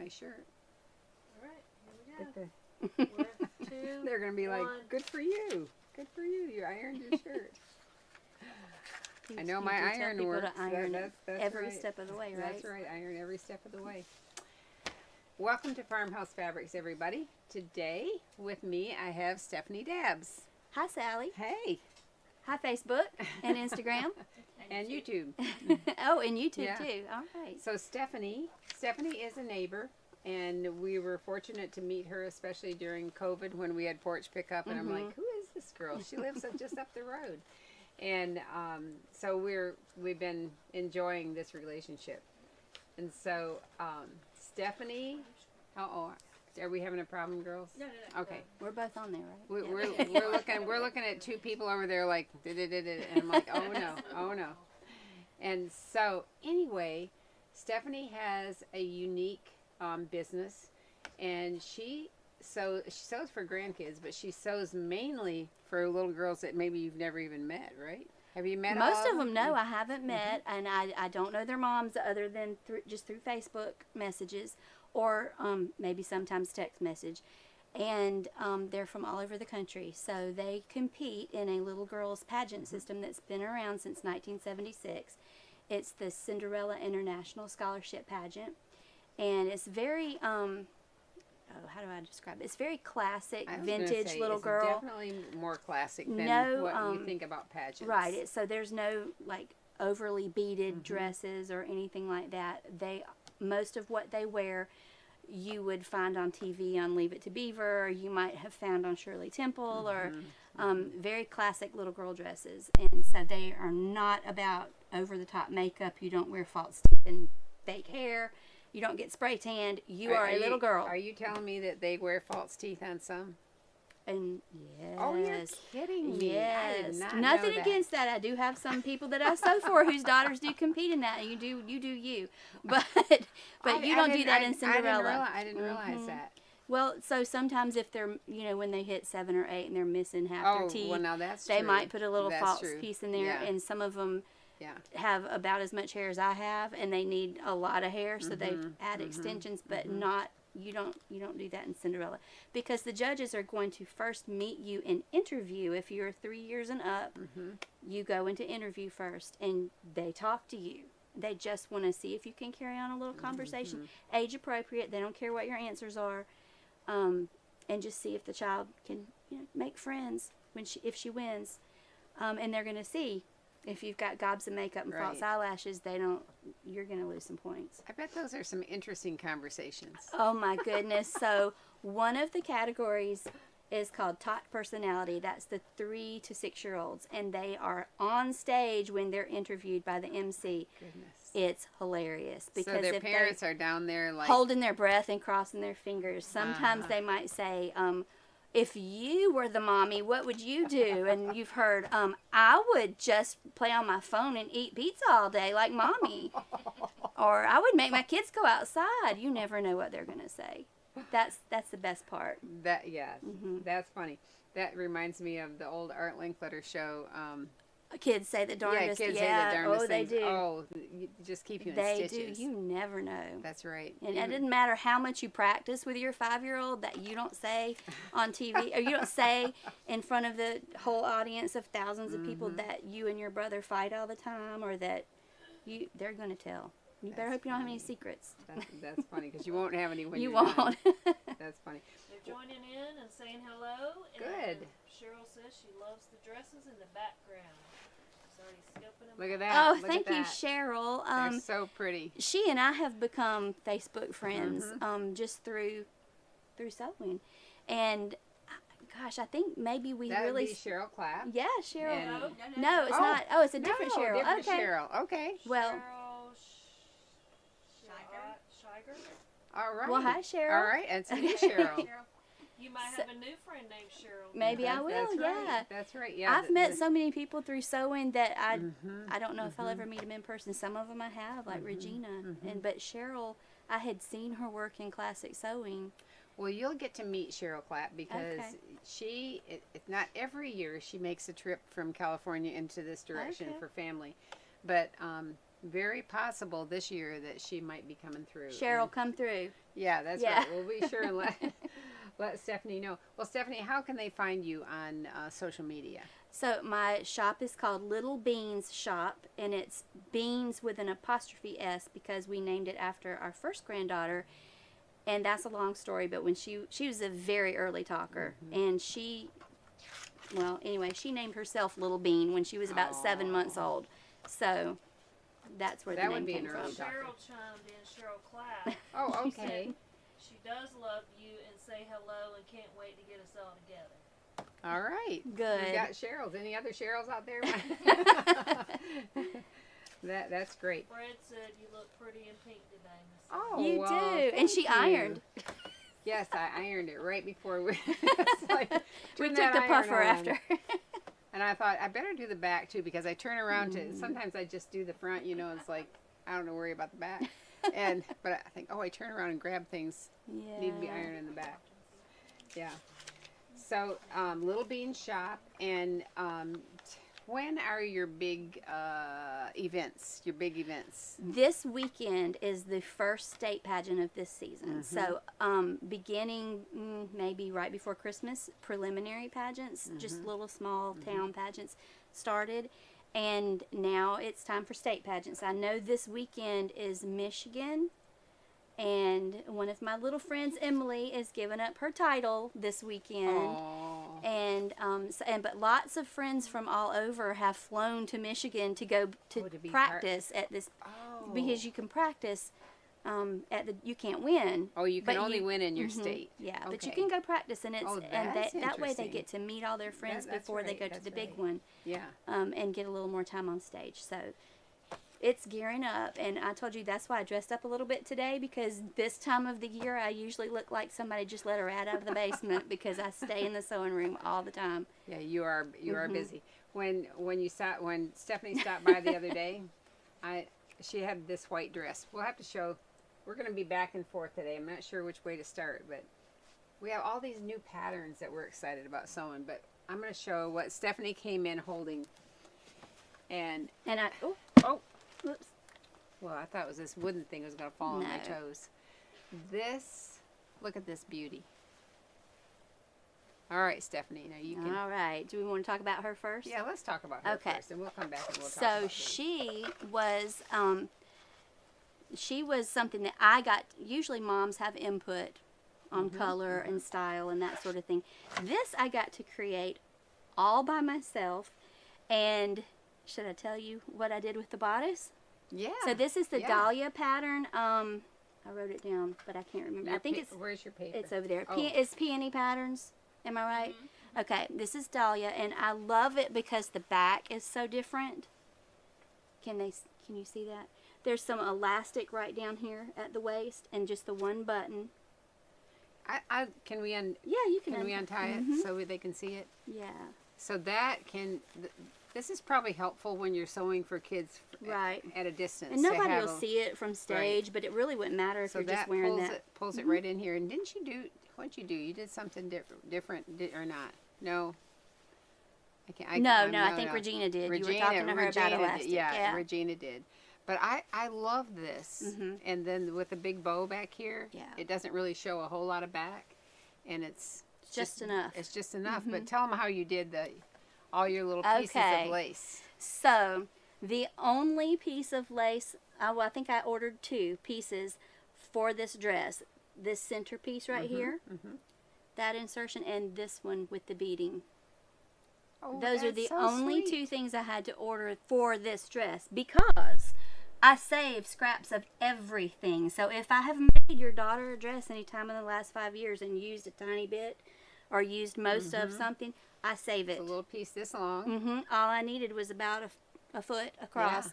nice shirt. All right, here we go. We're 2, They're going to be 1. like, good for you. Good for you. You ironed your shirt. I know my iron works. To iron That's every right. step of the way, right? That's right. Iron every step of the way. Welcome to Farmhouse Fabrics, everybody. Today, with me, I have Stephanie Dabbs. Hi, Sally. Hey. Hi, Facebook and Instagram. And YouTube. Oh, and YouTube, Yeah. too. All right. So Stephanie is a neighbor, and we were fortunate to meet her, especially during COVID when we had porch pickup, and I'm like, who is this girl? She lives just up the road. And so we've been enjoying this relationship. And so Stephanie, are we having a problem, girls? No. Okay. We're both on there, right? We're looking at two people over there like, and I'm like, oh no. And so anyway, Stephanie has a unique business, and she sews for grandkids, but she sews mainly for little girls that maybe you've never even met, right? Have you met Most all of them, no, I haven't met, and I don't know their moms other than just through Facebook messages or maybe sometimes text message. And they're from all over the country. So they compete in a little girls pageant system that's been around since 1976. It's the Cinderella International Scholarship Pageant. And it's very, how do I describe it? It's very classic, vintage little girl. Definitely more classic than what you think about pageants. Right. So there's no like overly beaded dresses or anything like that. Most of what they wear you would find on TV on Leave It to Beaver, or you might have found on Shirley Temple, or very classic little girl dresses. And so they are not about over-the-top makeup. You don't wear false teeth and fake hair. You don't get spray tanned. You are a little girl. Are you telling me that they wear false teeth on some? And yes. Oh, you're kidding me. Yes. I did not Nothing know that. against that. I do have some people that I sew for whose daughters do compete in that, and you do you. But you don't do that in Cinderella. I didn't realize that. Well, so sometimes if they're, when they hit 7 or 8 and they're missing half their teeth, well, now that's they true. might put a little That's false true. piece in there, Yeah. and some of them have about as much hair as I have, and they need a lot of hair, so they add extensions, but not. You don't do that in Cinderella, because the judges are going to first meet you and interview. If you're 3 years and up, you go into interview first, and they talk to you. They just want to see if you can carry on a little conversation, age appropriate. They don't care what your answers are, and just see if the child can make friends if she wins, and they're going to see. If you've got gobs of makeup and false eyelashes, you're going to lose some points. I bet those are some interesting conversations. Oh my goodness. So one of the categories is called Top Personality. That's the 3 to 6 year olds. And they are on stage when they're interviewed by the MC. Goodness. It's hilarious. Because so their parents are down there like holding their breath and crossing their fingers. Sometimes they might say, if you were the mommy, what would you do? And you've heard, I would just play on my phone and eat pizza all day like mommy. Or I would make my kids go outside. You never know what they're going to say. That's the best part. That's funny. That reminds me of the old Art Linkletter show. Kids say the darndest. Kids say the darndest they things. do. Oh, just keep you in They stitches. do. You never know. That's right. And it doesn't matter how much you practice with your 5-year-old that you don't say on TV, or you don't say in front of the whole audience of thousands of people that you and your brother fight all the time, or that they're going to tell. You better hope you don't have any secrets. That's funny, because you won't have any when you you're won't. done. That's funny. They're joining in and saying hello. Good. And Cheryl says she loves the dresses in the background. She's already scoping them Look at out. that. Oh, Look thank at you, that. Cheryl. They're so pretty. She and I have become Facebook friends just through sewing. And gosh, I think maybe we That really would be Cheryl Clapp. Yeah, Cheryl. And- No, it's not. Oh, it's a different No, Cheryl. different Okay. Cheryl. Okay. Well, Cheryl Shiger. All right. well, hi, Cheryl. All right, and so you, Cheryl. You might have a new friend named Cheryl. Maybe I will. That's Yeah. Right. That's right. Yeah. I've met so many people through sewing that I don't know if I'll ever meet them in person. Some of them I have, like Regina, but Cheryl, I had seen her work in classic sewing. Well, you'll get to meet Cheryl Clapp, because it's not every year she makes a trip from California into this direction for family. But very possible this year that she might be coming through. Cheryl, And- come through. Yeah, that's Yeah. right. We'll be sure and let Stephanie know. Well, Stephanie, how can they find you on social media? So my shop is called Little Beans Shop, and it's beans with an apostrophe S because we named it after our first granddaughter. And that's a long story, but when she was a very early talker, and she named herself Little Bean when she was about 7 months old. So that's where That the would name be came an from. early talker. Cheryl chimed in, Cheryl Clapp. Oh, She said okay. she does love you and say hello and can't wait to get us all together. All right. Good. We got Cheryls. Any other Cheryls out there? That's great. Fred said you look pretty in pink today, Miss. Oh, You well, do, and thank she you. ironed. Yes, I ironed it right before we. It's like, We turn took that the iron puffer on. after. And I thought I better do the back too because I turn around to. Sometimes I just do the front. It's like I don't worry about the back. But I think, I turn around and grab things need to be ironed in the back. Yeah. So Little Bean Shop, and when are your big events? Your big events? This weekend is the first state pageant of this season. So, beginning maybe right before Christmas, preliminary pageants, just little small town pageants started. And now it's time for state pageants. I know this weekend is Michigan. And one of my little friends, Emily, is giving up her title this weekend. Oh. And but lots of friends from all over have flown to Michigan to go to be practice at this Oh. because you can practice you can't win. Oh, you can but only you- win in your state. Yeah, but you Okay. can go practice, and it's Oh, and that's that way they interesting. get to meet all their friends That's before they right, go to that's the big right. one, Yeah. and get a little more time on stage. So it's gearing up, and I told you that's why I dressed up a little bit today, because this time of the year I usually look like somebody just let a rat out of the basement because I stay in the sewing room all the time. Yeah, you are busy. When Stephanie stopped by the other day, she had this white dress. We'll have to show. We're going to be back and forth today. I'm not sure which way to start, but we have all these new patterns that we're excited about sewing. But I'm going to show what Stephanie came in holding. And I oh, whoops. well, I thought it was this wooden thing that was going to fall on my No. toes. Look at this beauty. All right, Stephanie, now you can. All right. Do we want to talk about her first? Yeah, let's talk about her Okay. first, and we'll come back and we'll talk So about these. she was something that I got. Usually moms have input on color and style and that sort of thing. This I got to create all by myself. And should I tell you what I did with the bodice? Yeah. So this is the yeah. Dahlia pattern. I wrote it down, but I can't remember. I think Where's your paper? it's over there. Oh. It's Peony Patterns. Am I right? Okay, this is Dahlia, and I love it because the back is so different. Can you see that? There's some elastic right down here at the waist, and just the one button. Can we Yeah, you can. can we untie Mhm. it so they can see it? Yeah. So this is probably helpful when you're sewing for kids Right. at a distance. And to nobody have will see it from stage, but it really wouldn't matter if So you're that just wearing pulls that. pulls it right in here. And didn't you do? What'd you do? You did something different, or not? No. I can't. No, I think Regina did. You were talking to her about elastic. Did. Yeah, Regina did. But I love this. And then with the big bow back here, Yeah. it doesn't really show a whole lot of back, and it's Just enough. It's just enough. But tell them how you did all your little pieces Okay. of lace. So, the only piece of lace, I think I ordered 2 pieces for this dress. This center piece right here, that insertion, and this one with the beading. Oh, Those are that's the so only sweet. 2 things I had to order for this dress because I save scraps of everything. So if I have made your daughter a dress any time in the last 5 years and used a tiny bit or used most of something, I save it. A little piece this long. All I needed was about a foot across.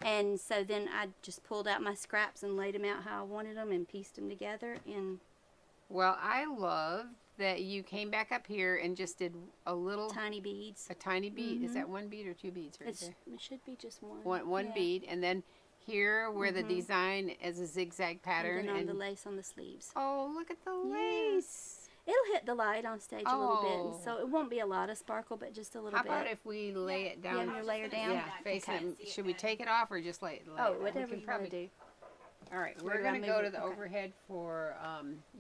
And so then I just pulled out my scraps and laid them out how I wanted them and pieced them together. And Well, I love that you came back up here and just did a little, tiny beads. a tiny bead. Is that 1 bead or 2 beads right there? It should be just one. One Yeah. bead, and then here where the design is a zigzag pattern. And then on the lace on the sleeves. Oh, look at the lace! It'll hit the light on stage a little bit, Oh. and so it won't be a lot of sparkle, but just a little How bit. about if we lay it You down? want me to lay her down? Yeah, face Okay. it. Should we take it off or just lay it? Oh, We whatever can you want to do. All right, Where we're do I going to move go it? to the Okay. overhead for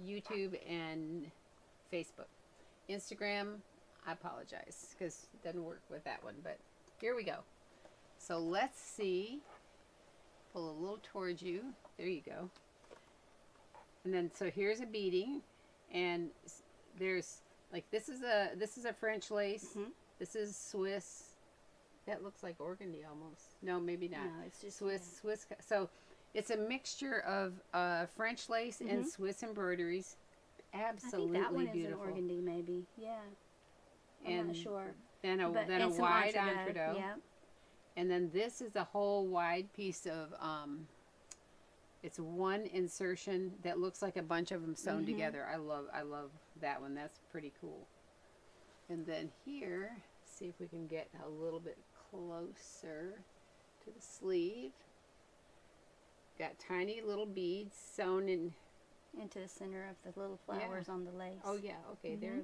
YouTube and Facebook. Instagram, I apologize because it doesn't work with that one, but here we go. So let's see. Pull a little towards you. There you go. And then so here's a beading, and there's like this is a French lace. Mhm. This is Swiss. That looks like organdy almost. No, maybe not. No, it's just Swiss. So it's a mixture of French lace and Swiss embroideries. Absolutely I think that one beautiful. is an organdy, maybe. Yeah. I'm not sure. Then a But then a and some wide entree. entree. Yeah. And then this is a whole wide piece of it's one insertion that looks like a bunch of them sewn together. I love that one. That's pretty cool. And then here, see if we can get a little bit closer to the sleeve. Got tiny little beads sewn in. Into the center of the little flowers on the lace. Oh yeah, okay. There,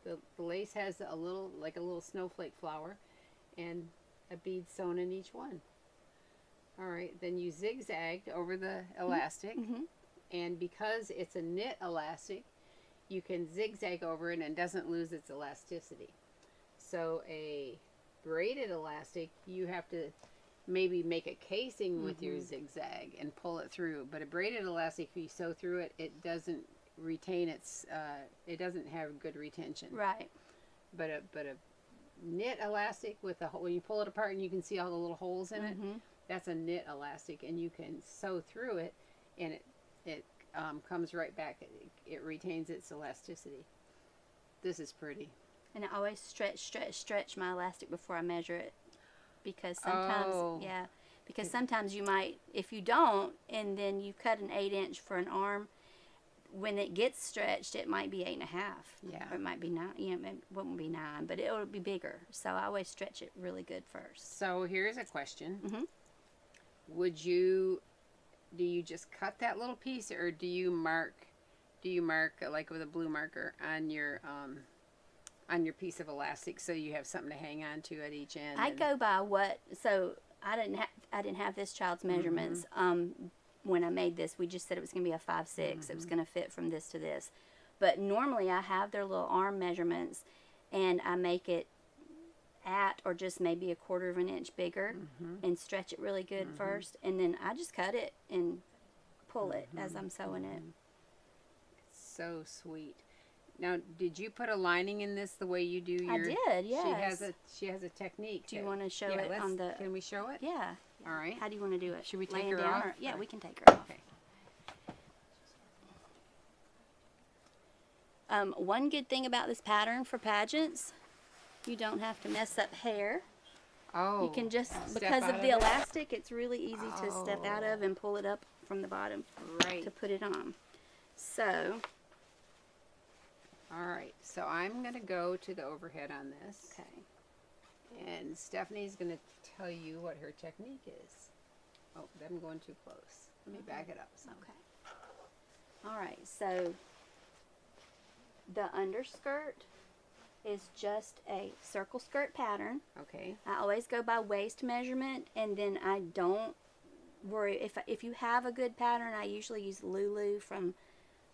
the lace has a little like a little snowflake flower, and a bead sewn in each one. All right, then you zigzagged over the elastic, and because it's a knit elastic, you can zigzag over it and it doesn't lose its elasticity. So a braided elastic, you have to maybe make a casing with your zigzag and pull it through. But a braided elastic, if you sew through it, it doesn't retain its, it doesn't have good retention. Right. But a knit elastic with a, when you pull it apart and you can see all the little holes in it, that's a knit elastic, and you can sew through it, and it comes right back. It retains its elasticity. This is pretty. And I always stretch my elastic before I measure it, because sometimes, because sometimes you might, if you don't, and then you cut an 8-inch for an arm, when it gets stretched, it might be 8.5. Yeah. Or it might be 9. You know, it won't be 9, but it'll be bigger. So I always stretch it really good first. So here's a question. Do you just cut that little piece, or do you mark like with a blue marker on your piece of elastic so you have something to hang on to at each end? I go by what, so I didn't have this child's measurements when I made this. We just said it was going to be a 5'6". It was going to fit from this to this. But normally I have their little arm measurements, and I make it at or just maybe a 1/4 of an inch bigger and stretch it really good first, and then I just cut it and pull it as I'm sewing it. So sweet. Now, did you put a lining in this the way you do your? I did, yes. She has a technique. Do you want to show it on the? Can we show it? Yeah. All right. How do you want to do it? Should we take Laying her down off? or- yeah, Or- we can take her off. Okay. One good thing about this pattern for pageants, you don't have to mess up hair. Oh. You can just, step because out of of the it? elastic, it's really easy to step out of and pull it up from the bottom Right. to put it on. So, All right. So I'm gonna go to the overhead on this. okay. And Stephanie's going to tell you what her technique is. Oh, I'm going too close. Let me back it up some. Okay. All right, so the underskirt is just a circle skirt pattern. Okay. I always go by waist measurement, and then I don't worry. If you have a good pattern, I usually use Lulu from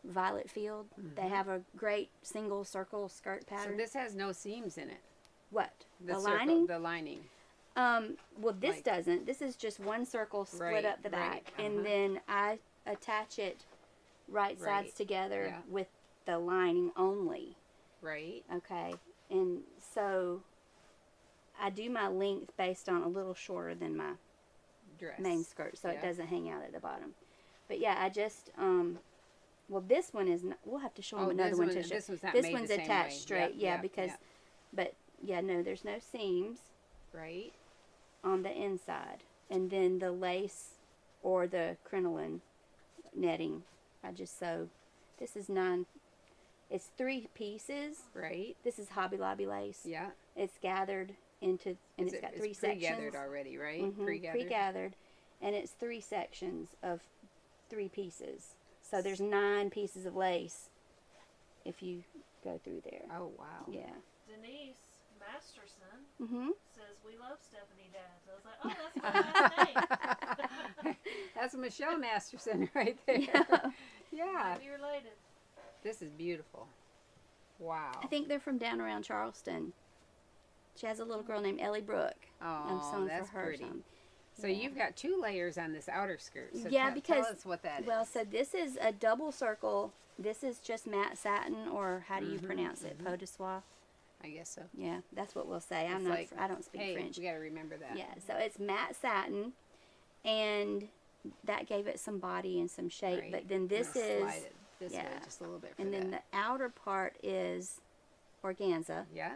Violet Field. They have a great single circle skirt So pattern. this has no seams in it. What? The circle- lining? The lining. Well, this Like- doesn't. This is just one circle split Right, up the back, right, and then I attach it right sides Right, together yeah. with the lining only. Right. Okay, and so I do my length based on a little shorter than my Dress. main skirt, so it Yeah. doesn't hang out at the bottom. But yeah, I just well, this one is not, we'll have to show them another one to show. This one's not This made one's the same attached way. straight, Yeah, because yeah. but yeah, no, there's no seams Right. on the inside, and then the lace or the crinoline netting, I just sew. This is it's 3 pieces. Right. This is Hobby Lobby lace. Yeah. It's gathered into, and it's got 3 sections. pre-gathered already, right? Mhm, pre-gathered, and it's 3 sections of 3 pieces. So there's 9 pieces of lace if you go through there. Oh, wow. Yeah. Denise Masterson Mm-hmm. says, we love Stephanie Dads. I was like, oh, that's my last name. That's Michelle Masterson right there. Yeah. Might be related. This is beautiful. Wow. I think they're from down around Charleston. She has a little girl named Ellie Brooke. Oh, that's for her pretty. some. So Yeah. you've got 2 layers on this outer skirt. So Yeah, tell because- us what that is. Well, so this is a double circle. This is just matte satin, or how do you pronounce it? Bodice. I guess so. Yeah, that's what we'll say. It's I'm not. like, I don't speak Hey, French. we got to remember that. Yeah, so it's matte satin, and that gave it some body and some shape. Right. But then this I'm gonna is, slide it this way yeah. just a little bit for and then that. the outer part is organza, Yeah.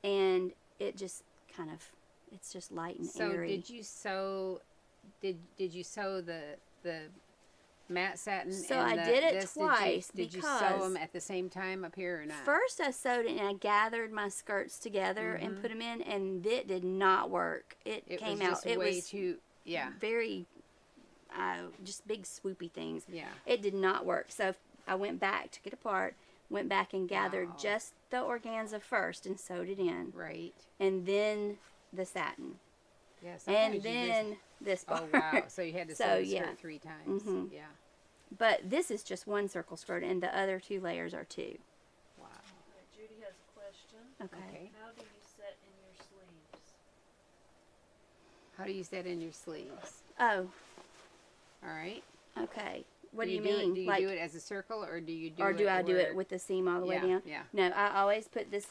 and it just kind of, it's just light and So airy. did you sew? Did you sew the matte satin? So and I the, did it this? twice Did you sew because them at the same time up here or not? First, I sewed it and I gathered my skirts together and put them in, and it did not work. It came was just out. It way was too. Yeah. very, just big swoopy things. Yeah. It did not work. So I went back, took it apart, went back and gathered Wow. just the organza first and sewed it in, Right. and then the satin, Yeah. and sometimes you then this just, part. oh wow! So you had to So, sew the yeah. skirt 3 times. Mhm. Yeah. But this is just one circle skirt, and the other 2 layers are 2. Wow. Okay, Judy has a question. Okay. How do you set in your sleeves? How do you set in your sleeves? Oh, All right. okay. What do you do it- mean? do you like, do it as a circle, or do you do or it? do I do where- it with the seam all the way Yeah, down? yeah. No, I always put this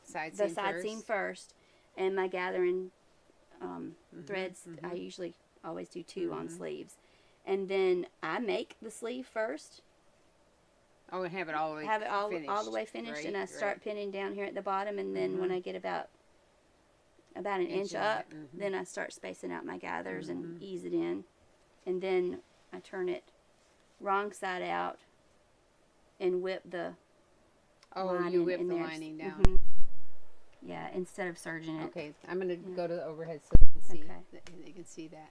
side the seam side first? seam first, and my gathering threads. I usually always do 2 on sleeves, and then I make the sleeve first, Oh, and have it all the way have it all finished. all the way finished, and I Right, start right. pinning down here at the bottom, and then when I get about an inch of up, that, then I start spacing out my gathers and ease it in, and then I turn it wrong side out and whip the Oh, lining you whip in the there. lining down. Mhm. Yeah, instead of serging it. Okay, I'm gonna go to the overhead so you can see. Okay. You can see that.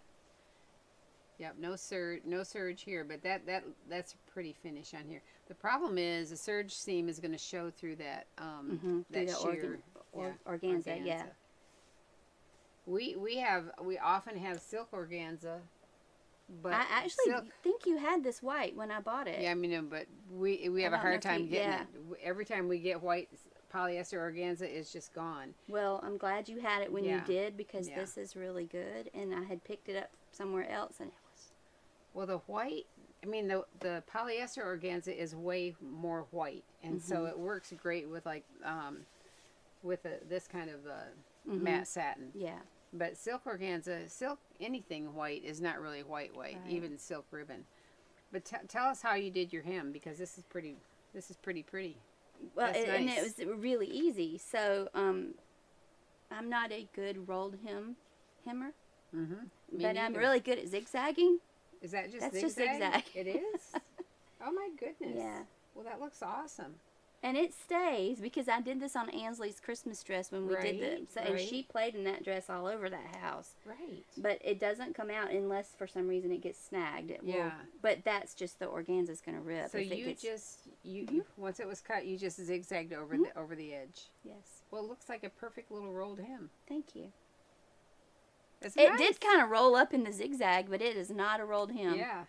Yep, no surge here, but that's a pretty finish on here. The problem is the serge seam is going to show through that Through that the sheer organza, yeah. We often have silk organza, but I actually silk, think you had this white when I bought it. yeah, I mean, but we have a don't know hard if time you- getting yeah. it. Every time we get white polyester organza, it's just gone. Well, I'm glad you had it when you Yeah. did, because Yeah. this is really good, and I had picked it up somewhere else, and it was. Well, the white, I mean, the polyester organza is way more white, and so it works great with like with this kind of matte satin. Yeah. But silk organza, silk anything white is not really white, Right. even silk ribbon. But tell us how you did your hem, because this is pretty. This is pretty. Well, That's and it nice. was really easy. So, I'm not a good rolled hemmer, Mm-hmm. but I'm really good at zigzagging. Is that just That's zigzag? just zigzag. It is. Oh my goodness. Yeah. Well, that looks awesome. And it stays, because I did this on Ansley's Christmas dress when we did Right, the, and right. she played in that dress all over that house. Right. But it doesn't come out unless for some reason it gets snagged. It will, Yeah. but that's just the organza's going to rip. So if it you gets, just you once it was cut, you just zigzagged over the edge. Yes. Well, it looks like a perfect little rolled hem. Thank you. It's It nice. did kind of roll up in the zigzag, but it is not a rolled hem. Yeah.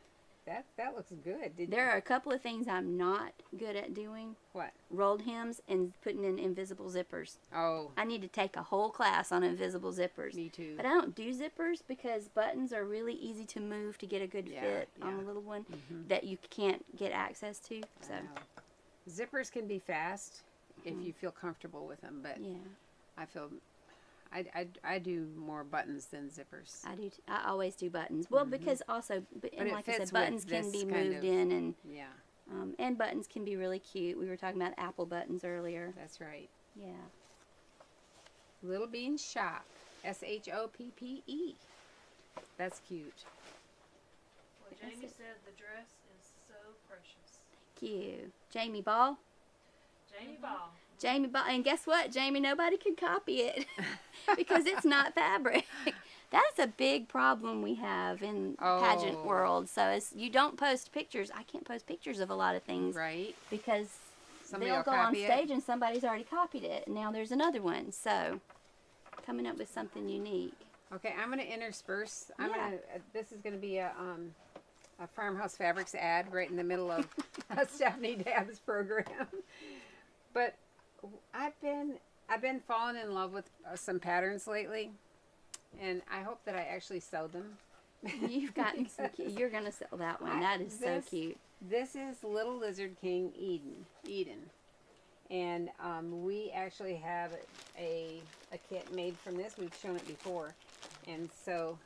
That looks good. There are a couple of things I'm not good at doing. What? Rolled hems and putting in invisible zippers. Oh, I need to take a whole class on invisible zippers. me too. But I don't do zippers because buttons are really easy to move to get a good Yeah, fit on yeah. a little one that you can't get access to. So, I know. Zippers can be fast if you feel comfortable with them, but yeah, I feel I do more buttons than zippers. I do. I always do buttons. Well, because also, and it like I fits said, buttons with can this be kind moved of- in, Yeah, and buttons can be really cute. We were talking about apple buttons earlier. that's right. Yeah. Little Bean Shop, Shoppe. That's cute. Well, Jamie said the dress is so precious. Thank you, Jamie Ball. Jamie Ball. Jamie Ball, and guess what, Jamie? Nobody could copy it because it's not fabric. That's a big problem we have in pageant Oh. world. So as you don't post pictures, I can't post pictures of a lot of things Right. because somebody they'll will go on copy stage it. and somebody's already copied it. And now there's another one. So coming up with something unique. Okay, I'm going to intersperse. Yeah. This is going to be a Farmhouse Fabrics ad right in the middle of Stephanie Dabb's program. But I've been falling in love with some patterns lately, and I hope that I actually sew them. You've gotten some you're going to sell that one. That is so cute. This is Little Lizard King Eden. And we actually have a kit made from this. We've shown it before. And so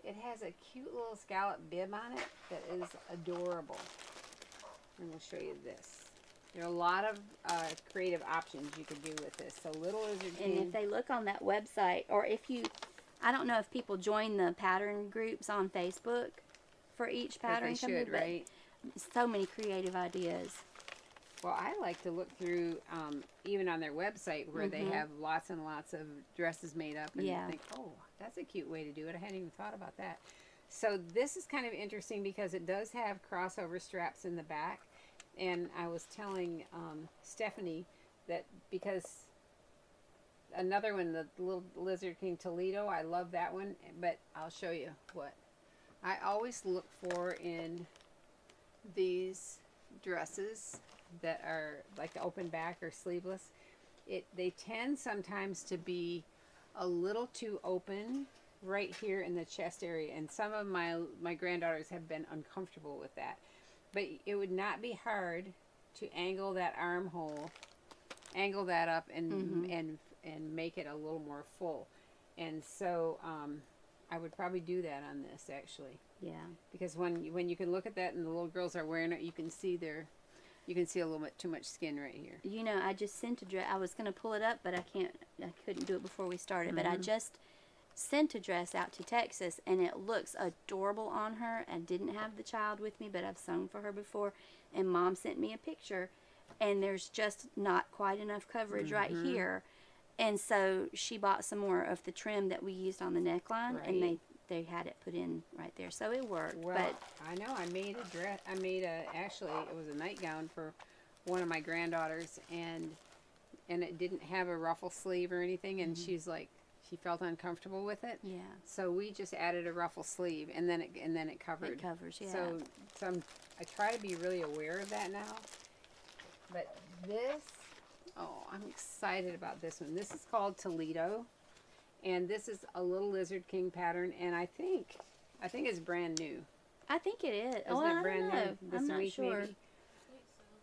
it has a cute little scallop bib on it that is adorable. And we'll show you this. There are a lot of creative options you could do with this. So Little Lizard King. And if they look on that website, or if you, I don't know if people join the pattern groups on Facebook for each pattern they should, right? So many creative ideas. Well, I like to look through, even on their website, where they have lots and lots of dresses made up, and think, oh, that's a cute way to do it. I hadn't even thought about that. So this is kind of interesting because it does have crossover straps in the back, and I was telling Stephanie that because another one, the Little Lizard King Toledo, I love that one, but I'll show you what I always look for in these dresses that are like the open back or sleeveless. They tend sometimes to be a little too open right here in the chest area, and some of my granddaughters have been uncomfortable with that. But it would not be hard to angle that armhole, angle that up, and make it a little more full. And so I would probably do that on this actually. Yeah. Because when you can look at that and the little girls are wearing it, you can see a little bit too much skin right here. You know, I just sent a dress. I was going to pull it up, but I couldn't do it before we started. But I just sent a dress out to Texas, and it looks adorable on her. I didn't have the child with me, but I've sewn for her before. And Mom sent me a picture, and there's just not quite enough coverage right here. And so she bought some more of the trim that we used on the neckline, and they had it put in right there, so it worked. Well, but I know I made a dress. Actually, it was a nightgown for one of my granddaughters, and it didn't have a ruffle sleeve or anything, and she's like, she felt uncomfortable with it. Yeah. So we just added a ruffle sleeve, and then it covered. It covers, yeah. So I try to be really aware of that now. But this, I'm excited about this one. This is called Toledo. And this is a Little Lizard King pattern, and I think it's brand new. I think it is. Isn't it brand new this I'm not week, sure. maybe?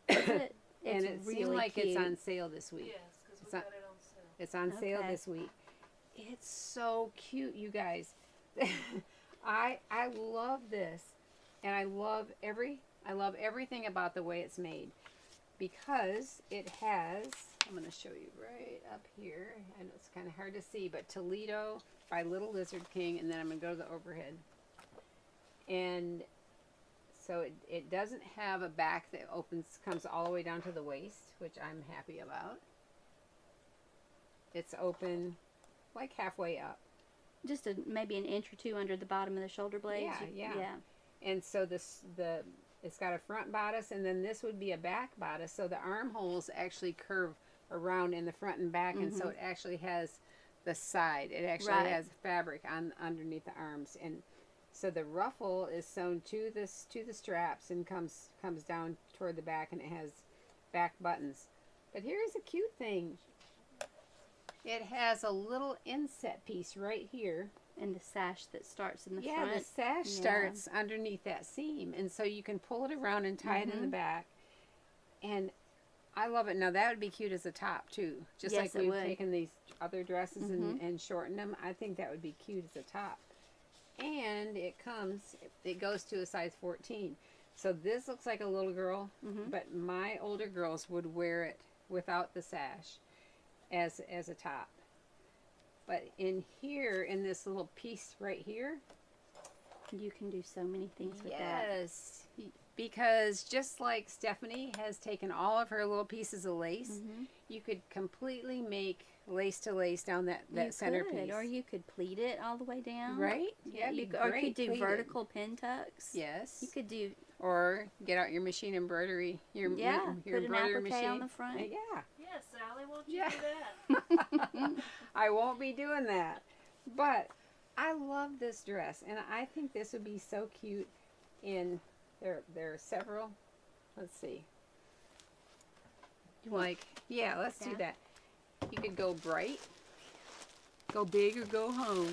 It's And it really seemed like cute. it's on sale this week. Yes, because we got it on sale. It's on sale Okay. this week. It's so cute, you guys. I love this, and I love everything about the way it's made, because it has. I'm going to show you right up here, and it's kind of hard to see, but Toledo by Little Lizard King, and then I'm going to go to the overhead. And so it doesn't have a back that comes all the way down to the waist, which I'm happy about. It's open like halfway up. Just maybe an inch or two under the bottom of the shoulder blades. Yeah. And so it's got a front bodice, and then this would be a back bodice, so the armholes actually curve around in the front and back, and so it actually has the side. It actually has fabric underneath the arms, and so the ruffle is sewn to the straps and comes down toward the back, and it has back buttons. But here's a cute thing. It has a little inset piece right here. And the sash that starts in the Yeah, front. the sash starts underneath that seam, and so you can pull it around and tie it in the back. And I love it. Now that would be cute as a top too. Just Yes, like it we've would. taken these other dresses and shortened them. I think that would be cute as a top. And it goes to a size 14. So this looks like a little girl, but my older girls would wear it without the sash as a top. But in here, in this little piece right here, You can do so many things with that. yes, because just like Stephanie has taken all of her little pieces of lace, you could completely make lace to lace down that center piece. Or you could pleat it all the way down. Right? Yeah, Yeah, or you could do pleated. vertical pin tucks. Yes. You could do Or get out your machine embroidery. Your Put an embroidery applique machine on the front. Yeah. Yeah, Sally, won't you Yeah. do that? I won't be doing that. But I love this dress, and I think this would be so cute in there are several. Let's see. Yeah, let's do that. You could go bright, go big, or go home.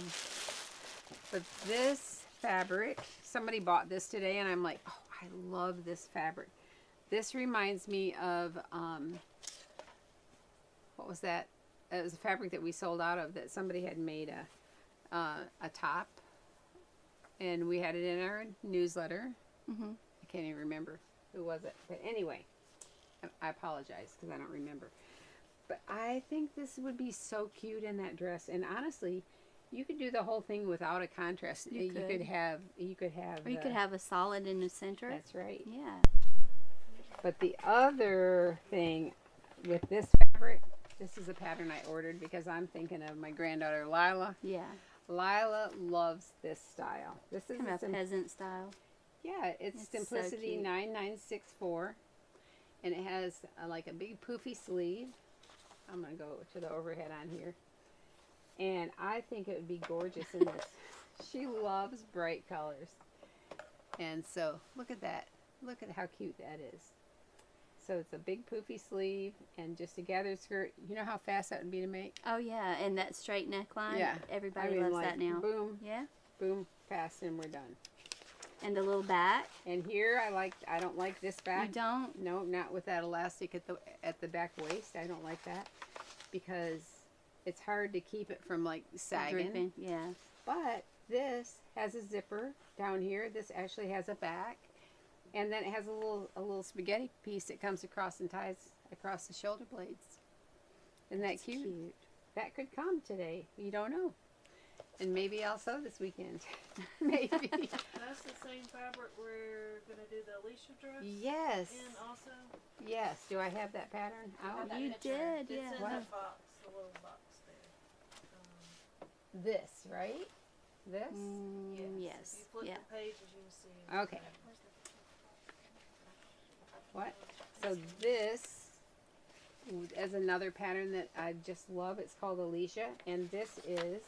But this fabric, somebody bought this today, and I'm like, oh, I love this fabric. This reminds me of, what was that? It was a fabric that we sold out of that somebody had made a top, and we had it in our newsletter. I can't even remember who was it, but anyway, I apologize because I don't remember. But I think this would be so cute in that dress, and honestly, you could do the whole thing without a contrast. You could have. Or you could have a solid in the center. That's right. Yeah. But the other thing with this fabric, this is a pattern I ordered because I'm thinking of my granddaughter Lila. Yeah. Lila loves this style. This is Kind of a peasant style. Yeah, it's Simplicity so 9964, and it has like a big poofy sleeve. I'm gonna go to the overhead on here, and I think it would be gorgeous in this. She loves bright colors, and so look at that. Look at how cute that is. So it's a big poofy sleeve and just a gathered skirt. You know how fast that would be to make? Oh yeah, and that straight neckline. Yeah, Everybody loves that now. Boom. Yeah. Boom, fast, and we're done. And the little back. And here I don't like this back. You don't? No, not with that elastic at the back waist. I don't like that because it's hard to keep it from like sagging. Drooping. Yeah. But this has a zipper down here. This actually has a back, and then it has a little spaghetti piece that comes across and ties across the shoulder blades. Isn't that cute? That could come today. You don't know. And maybe I'll sew this weekend. Maybe. That's the same fabric we're going to do the Alicia dress Yes. in also. Yes. Do I have that pattern out? That You picture. did, It's yeah. in What? that box, the little box there. This, right? This? Yes. If you flip Yeah. the pages, you can see. Okay. What? So this is another pattern that I just love. It's called Alicia, and this is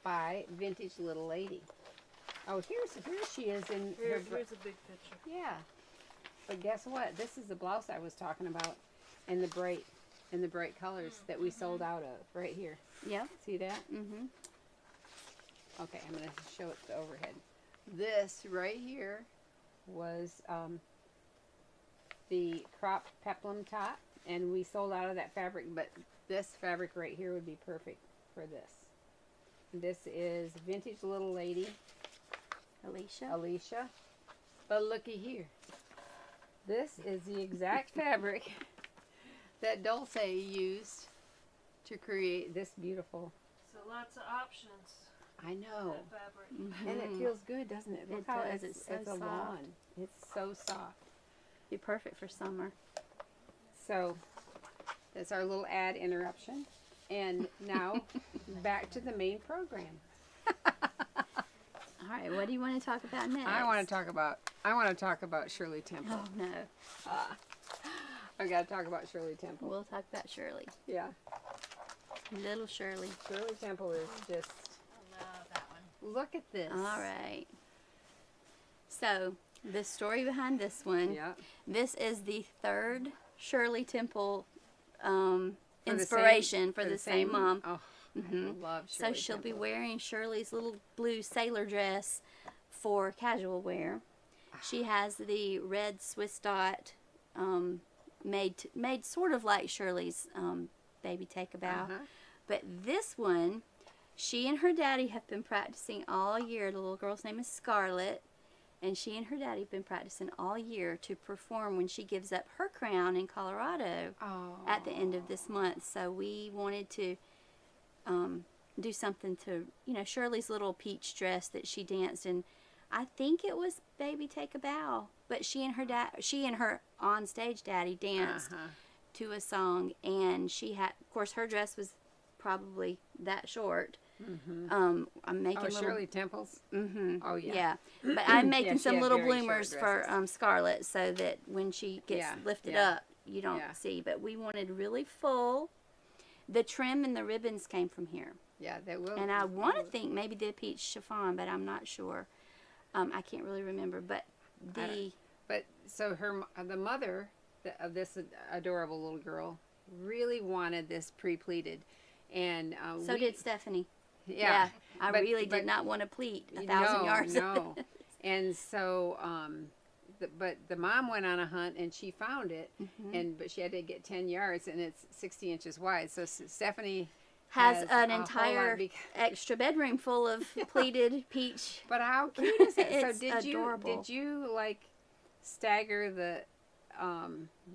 by Vintage Little Lady. Oh, here she is in her. Here's a big picture. Yeah. But guess what? This is the blouse I was talking about, in the bright colors that we sold out of right here. Yep. See that? Mhm. Okay, I'm going to show it the overhead. This right here was the cropped peplum top, and we sold out of that fabric, but this fabric right here would be perfect for this. This is Vintage Little Lady, Alicia. But looky here. This is the exact fabric that Dulce used to create this beautiful. So lots of options. I know. That fabric. And it feels good, doesn't it? Look It how does. It's It's so a soft. lawn. It's so soft. Be perfect for summer. So that's our little ad interruption. And now back to the main program. All right. What do you want to talk about next? I want to talk about Shirley Temple. Oh no. I got to talk about Shirley Temple. We'll talk about Shirley. Yeah. Little Shirley. Shirley Temple is just, I love that one. look at this. All right. So the story behind this one. Yeah. This is the third Shirley Temple For the inspiration for the same mom. Oh, Mhm. I love So Shirley she'll be Temple. wearing Shirley's little blue sailor dress for casual wear. She has the red Swiss dot made sort of like Shirley's Baby Take a Bow. Uh-huh. But this one, she and her daddy have been practicing all year. The little girl's name is Scarlett. And she and her daddy have been practicing all year to perform when she gives up her crown in Colorado Oh. at the end of this month. So we wanted to do something to, Shirley's little peach dress that she danced in. I think it was Baby Take a Bow, but she and her onstage daddy danced Uh-huh. to a song, and she had, of course, her dress was probably that short, I'm making little. Shirley Temple's. Oh yeah. Yeah, but I'm making she some had little very short bloomers for dresses. Scarlett, so that when she gets lifted up, you don't see. But we wanted really full. The trim and the ribbons came from here. Yeah, that will. And I want to think maybe the peach chiffon, but I'm not sure. I can't really remember. But so the mother of this adorable little girl really wanted this pre-pleated, and so did Stephanie. Yeah, I really did not want to pleat 1,000 yards. No, and so but the mom went on a hunt and she found it, but she had to get 10 yards, and it's 60 inches wide. So Stephanie has an entire extra bedroom full of pleated peach. But how cute is it? It's So adorable. did you like stagger the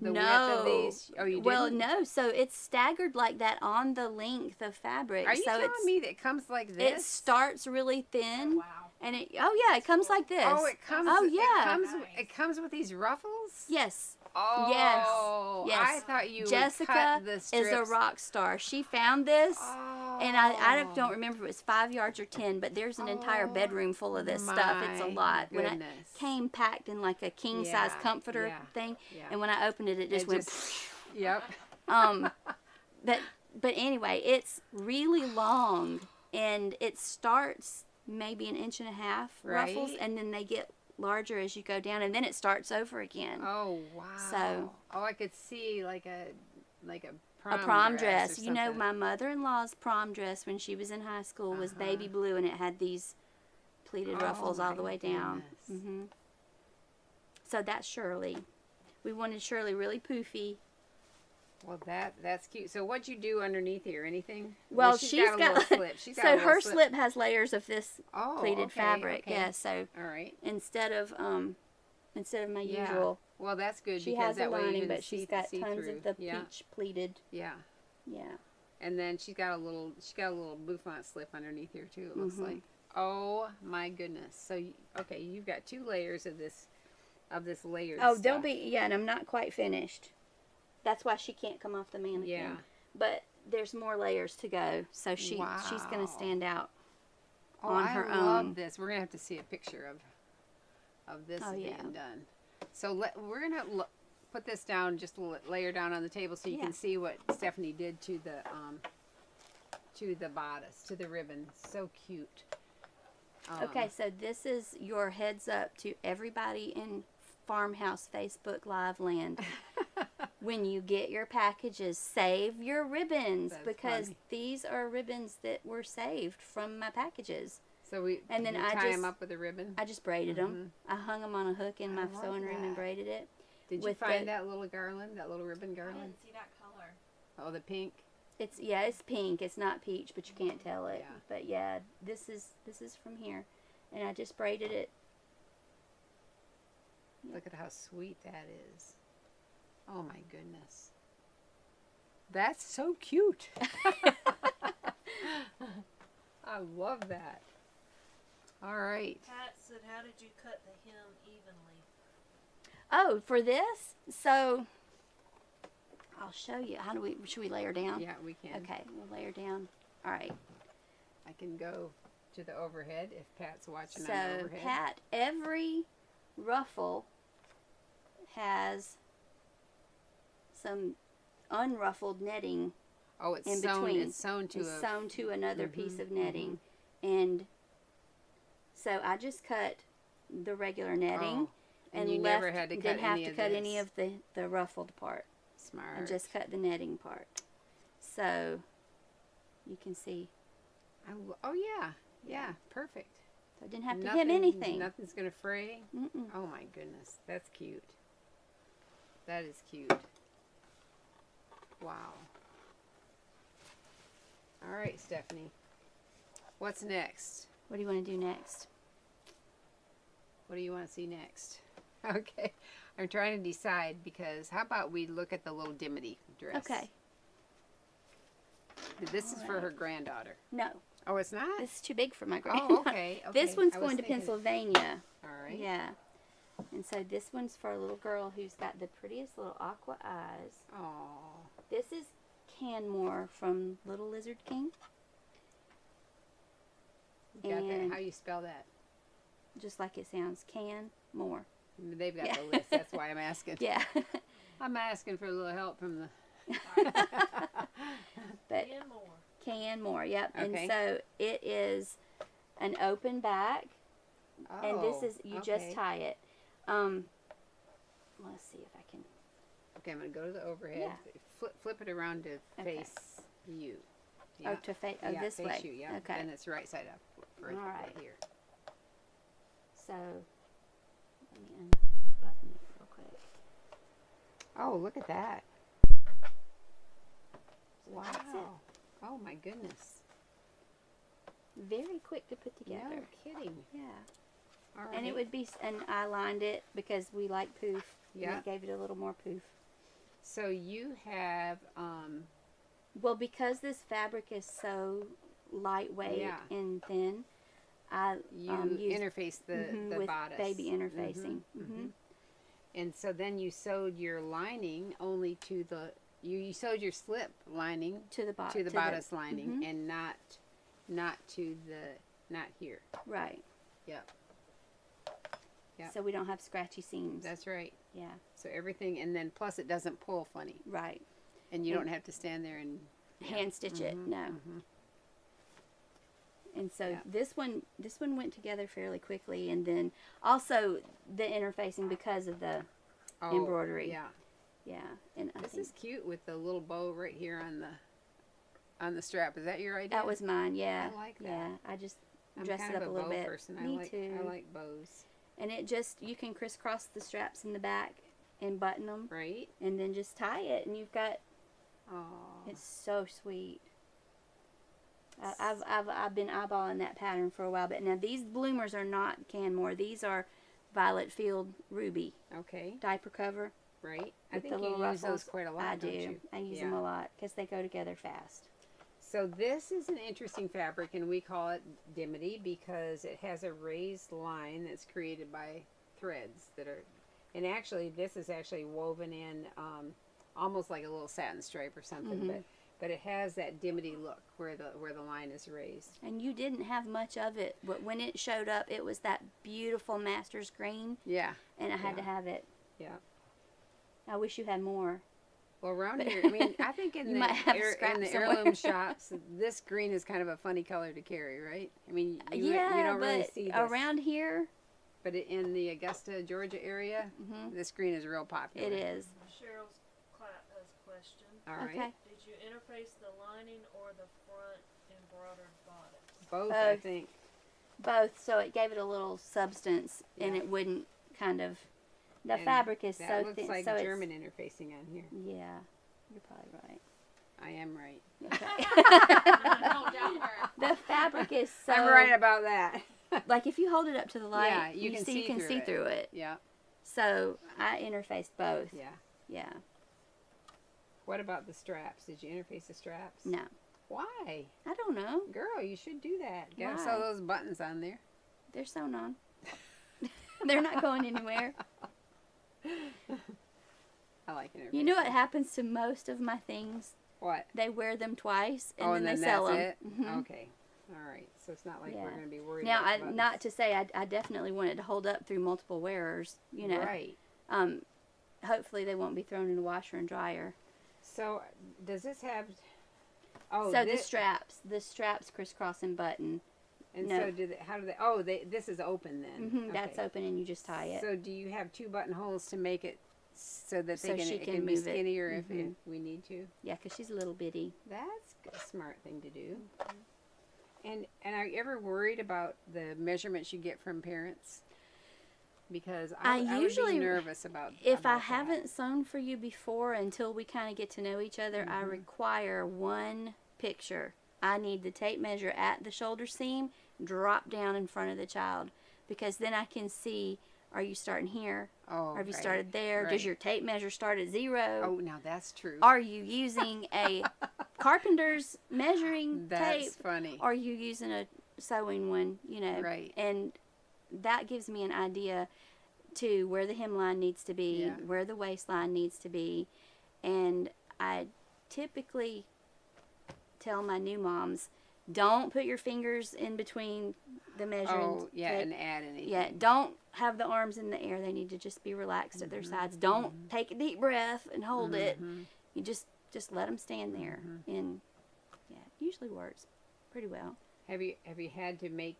width No. of these? Oh, you didn't? Well, no. So it's staggered like that on the length of fabric. Are you so telling me that it comes like this? It starts really thin. Wow. And it it comes like this. Oh, it comes. Oh, yeah. It comes with these ruffles. Yes. Oh, Yes. I thought you Jessica would cut the strips. is a rock star. She found this, Oh. and I don't remember if it was 5 yards or 10, but there's an entire bedroom full of this stuff. It's a My lot. When it goodness. came packed in like a king size comforter thing, and when I opened it, it just went. Yep. But anyway, it's really long, and it starts maybe 1.5 inches ruffles, Right. and then they get larger as you go down, and then it starts over again. Oh wow. So- I could see like a A prom prom dress. dress. Or You know, something. my mother-in-law's prom dress when she was in high school was baby blue, and it had these pleated ruffles all the way down. Goodness. So that's Shirley. We wanted Shirley really poofy. Well, that's cute. So what'd you do underneath here? Anything? Well, she's she's got a got little slip. She's got a so little her slip has layers of this Oh, pleated okay, fabric. okay. Yeah, so All right. instead of my Yeah. usual, Well, that's good she because has a that way you lining, can but she's got see tons through. of the Yeah. peach pleated. Yeah. Yeah. And then she's got a little bouffant slip underneath here too. It looks like. Oh my goodness! So you've got 2 layers of this layered. Oh, stuff. they'll be and I'm not quite finished. That's why she can't come off the mannequin. Yeah. But there's more layers to go, so she's going Wow. to stand out Oh, on I her love own. this. We're gonna have to see a picture of this Oh, yeah. being done. So we're gonna put this down, just layer down on the table, so you can see what Stephanie did to the bodice, to the ribbon. So cute. Okay, so this is your heads up to everybody in Farmhouse Facebook Live land. When you get your packages, save your ribbons, That's because funny. these are ribbons that were saved from my packages. So you I tie just them up with a ribbon. I just braided them. I hung them on a hook in my love sewing room and that. braided it. Did you with find the- that little garland, that little ribbon I garland? didn't see that color. Oh, the pink. It's pink. It's not peach, but you can't tell it. Yeah. But yeah, this is from here, and I just braided it. Look at how sweet that is. Oh my goodness. That's so cute. I love that. All right. Pat said, how did you cut the hem evenly? Oh, for this, so I'll show you. Should we layer down? Yeah, we can. Okay, we'll layer down. All right. I can go to the overhead if Pat's watching on the So, overhead. Pat, every ruffle has some unruffled netting Oh, it's in sewn. between. It's sewn to It's a. sewn to another piece of netting. And so I just cut the regular netting Oh, and and you left, never had to cut didn't have any to of cut this. any of the ruffled part. Smart. I just cut the netting part. So you can see. Oh yeah, yeah, perfect. So I didn't have to hem anything. Nothing's gonna fray. Mm-mm. Oh my goodness, that's cute. That is cute. Wow. All right, Stephanie. What's next? What do you want to do next? What do you want to see next? Okay, I'm trying to decide because how about we look at the little dimity dress? Okay. This is for her granddaughter. No, Oh, it's not? this is too big for my Oh, granddaughter. okay. This okay. one's I was going to thinking- Pennsylvania. All right. Yeah. And so this one's for a little girl who's got the prettiest little aqua eyes. Oh. This is Canmore from Little Lizard King. Got that? And How you spell that? just like it sounds, can more. They've got Yeah. the list. That's why I'm asking. Yeah. I'm asking for a little help from the. But And more. can more, yep. Okay. And so it is an open back, and this is you just okay. tie it. Let's see if I can. Okay, I'm gonna go to the overhead. Yeah. Flip it around to Okay. face you. Oh, to face. Oh, yeah, this face way. you. Yeah. Okay. And it's right side up. Right, All right. here. So let me unbutton it real quick. Oh, look at that! So Wow. that's it. Oh my goodness. Very quick to put together. No kidding. Yeah. All right. And it would be, and I lined it because we like poof. Yeah. And it gave it a little more poof. So you have Well, because this fabric is so lightweight Yeah. and thin, I you used interface the with bodice. baby interfacing. And so then you sewed your lining only to the you sewed your slip lining To the bottom. to the bodice lining and not to the not here. Right. Yep. Yep. So we don't have scratchy seams. That's right. Yeah. So everything, and then plus it doesn't pull funny, Right. and you And- don't have to stand there and Hand stitch it. No. And so Yeah. this one went together fairly quickly, and then also the interfacing because of the embroidery. Yeah. Yeah. And I This think is cute with the little bow right here on the strap. Is that your idea? that was mine. Yeah. I like that. Yeah. I just I'm dressed kind it up of a little bow bit. person. Me I like too. I like bows. And it just, you can crisscross the straps in the back and button them, Right? and then just tie it, and you've got. Oh. It's so sweet. I've been eyeballing that pattern for a while, but now these bloomers are not Canmore. These are Violet Field Ruby Okay. diaper cover. Right. I With think the you little use those ruffles. quite a lot. I don't do. you? I use Yeah. them a lot because they go together fast. So this is an interesting fabric, and we call it dimity because it has a raised line that's created by threads that are, and actually this is actually woven in almost like a little satin stripe or something, but it has that dimity look where the line is raised. And you didn't have much of it, but when it showed up, it was that beautiful master's green, Yeah. and I had to have it. Yeah. I wish you had more. Well, around here, I mean, I think in You the might have a scrap in the somewhere. heirloom shops, this green is kind of a funny color to carry, right? I mean, you don't but really see this. around here, But in the Augusta, Georgia area, this green is real popular. it is. Cheryl's clap has a question. All right. Okay. Did you interface the lining or the front embroidered bodice? Both, I Both. think. Both, so it gave it a little substance, and Yeah. it wouldn't kind of. The And fabric is that so looks thin, like so German interfacing on here. Yeah, you're probably right. I am right. Don't doubt her. The fabric is so. I'm right about that. Like if you hold it up to the light, Yeah, you can see through it. through it. Yeah, So I interfaced both. yeah. Yeah. What about the straps? Did you interface the straps? No, Why? I don't know. Girl, you should do that. Gotta Why? sew those buttons on there. They're sewn on. They're not going anywhere. I like interfacing. You know what happens to most of my things? What? They wear them twice and Oh, then and they then sell that's them. it? Mhm. Okay. All right. So it's not like we're Yeah. going to be worried Now, about buttons. not to say I definitely want it to hold up through multiple wearers. You know. Right. Hopefully they won't be thrown in the washer and dryer. So does this have... Oh, So this, the straps crisscross and button. And no. so do they, how do they... Oh, this is open then. That's Okay. open and you just tie it. So do you have two buttonholes to make it so that So they can, she it can can be move it. skinnier if Mhm. we need to? Yeah, because she's a little bitty. That's a smart thing to do. And are you ever worried about the measurements you get from parents? Because I would usually- be nervous about If about I that. haven't sewn for you before, until we kind of get to know each other, I require one picture. I need the tape measure at the shoulder seam, drop down in front of the child, because then I can see, are you starting here? Oh, Or have you right, started there? right. Does your tape measure start at 0? Oh, now that's true. Are you using a carpenter's measuring That's tape? funny. Or are you using a sewing one, you know? Right. And that gives me an idea to where the hemline needs to be, Yeah. where the waistline needs to be. And I typically tell my new moms Don't put your fingers in between the measuring Oh, yeah, tape. and add anything. Yeah, don't have the arms in the air. They need to just be relaxed at their sides. Don't take a deep breath and hold it. You just let them stand there, and yeah, it usually works pretty well. Have you had to make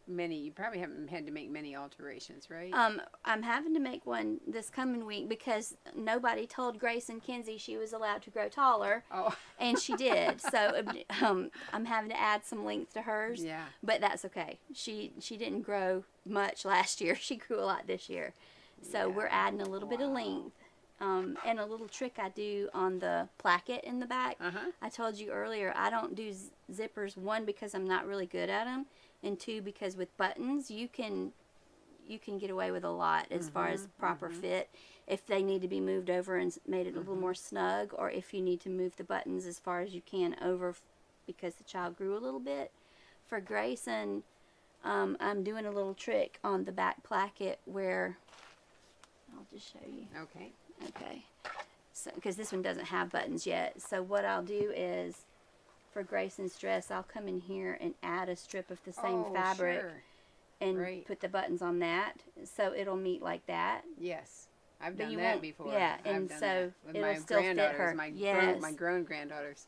many? You probably haven't had to make many alterations, right? I'm having to make one this coming week because nobody told Grace and Kinsey she was allowed to grow taller. Oh. And she did. So I'm having to add some length to hers. Yeah. But that's okay. She didn't grow much last year. She grew a lot this year. So we're adding a little bit of length. And a little trick I do on the placket in the back. I told you earlier, I don't do zippers, one, because I'm not really good at them, and two, because with buttons, you can get away with a lot as far as proper fit. If they need to be moved over and made it a little more snug, or if you need to move the buttons as far as you can over because the child grew a little bit. For Grayson, I'm doing a little trick on the back placket where, I'll just show you. Okay. Okay, so because this one doesn't have buttons yet, so what I'll do is, for Grayson's dress, I'll come in here and add a strip of the same fabric and put the buttons on that, so it'll meet like that. Yes, I've done that before. Yeah, and so it'll still fit her. My grown granddaughters.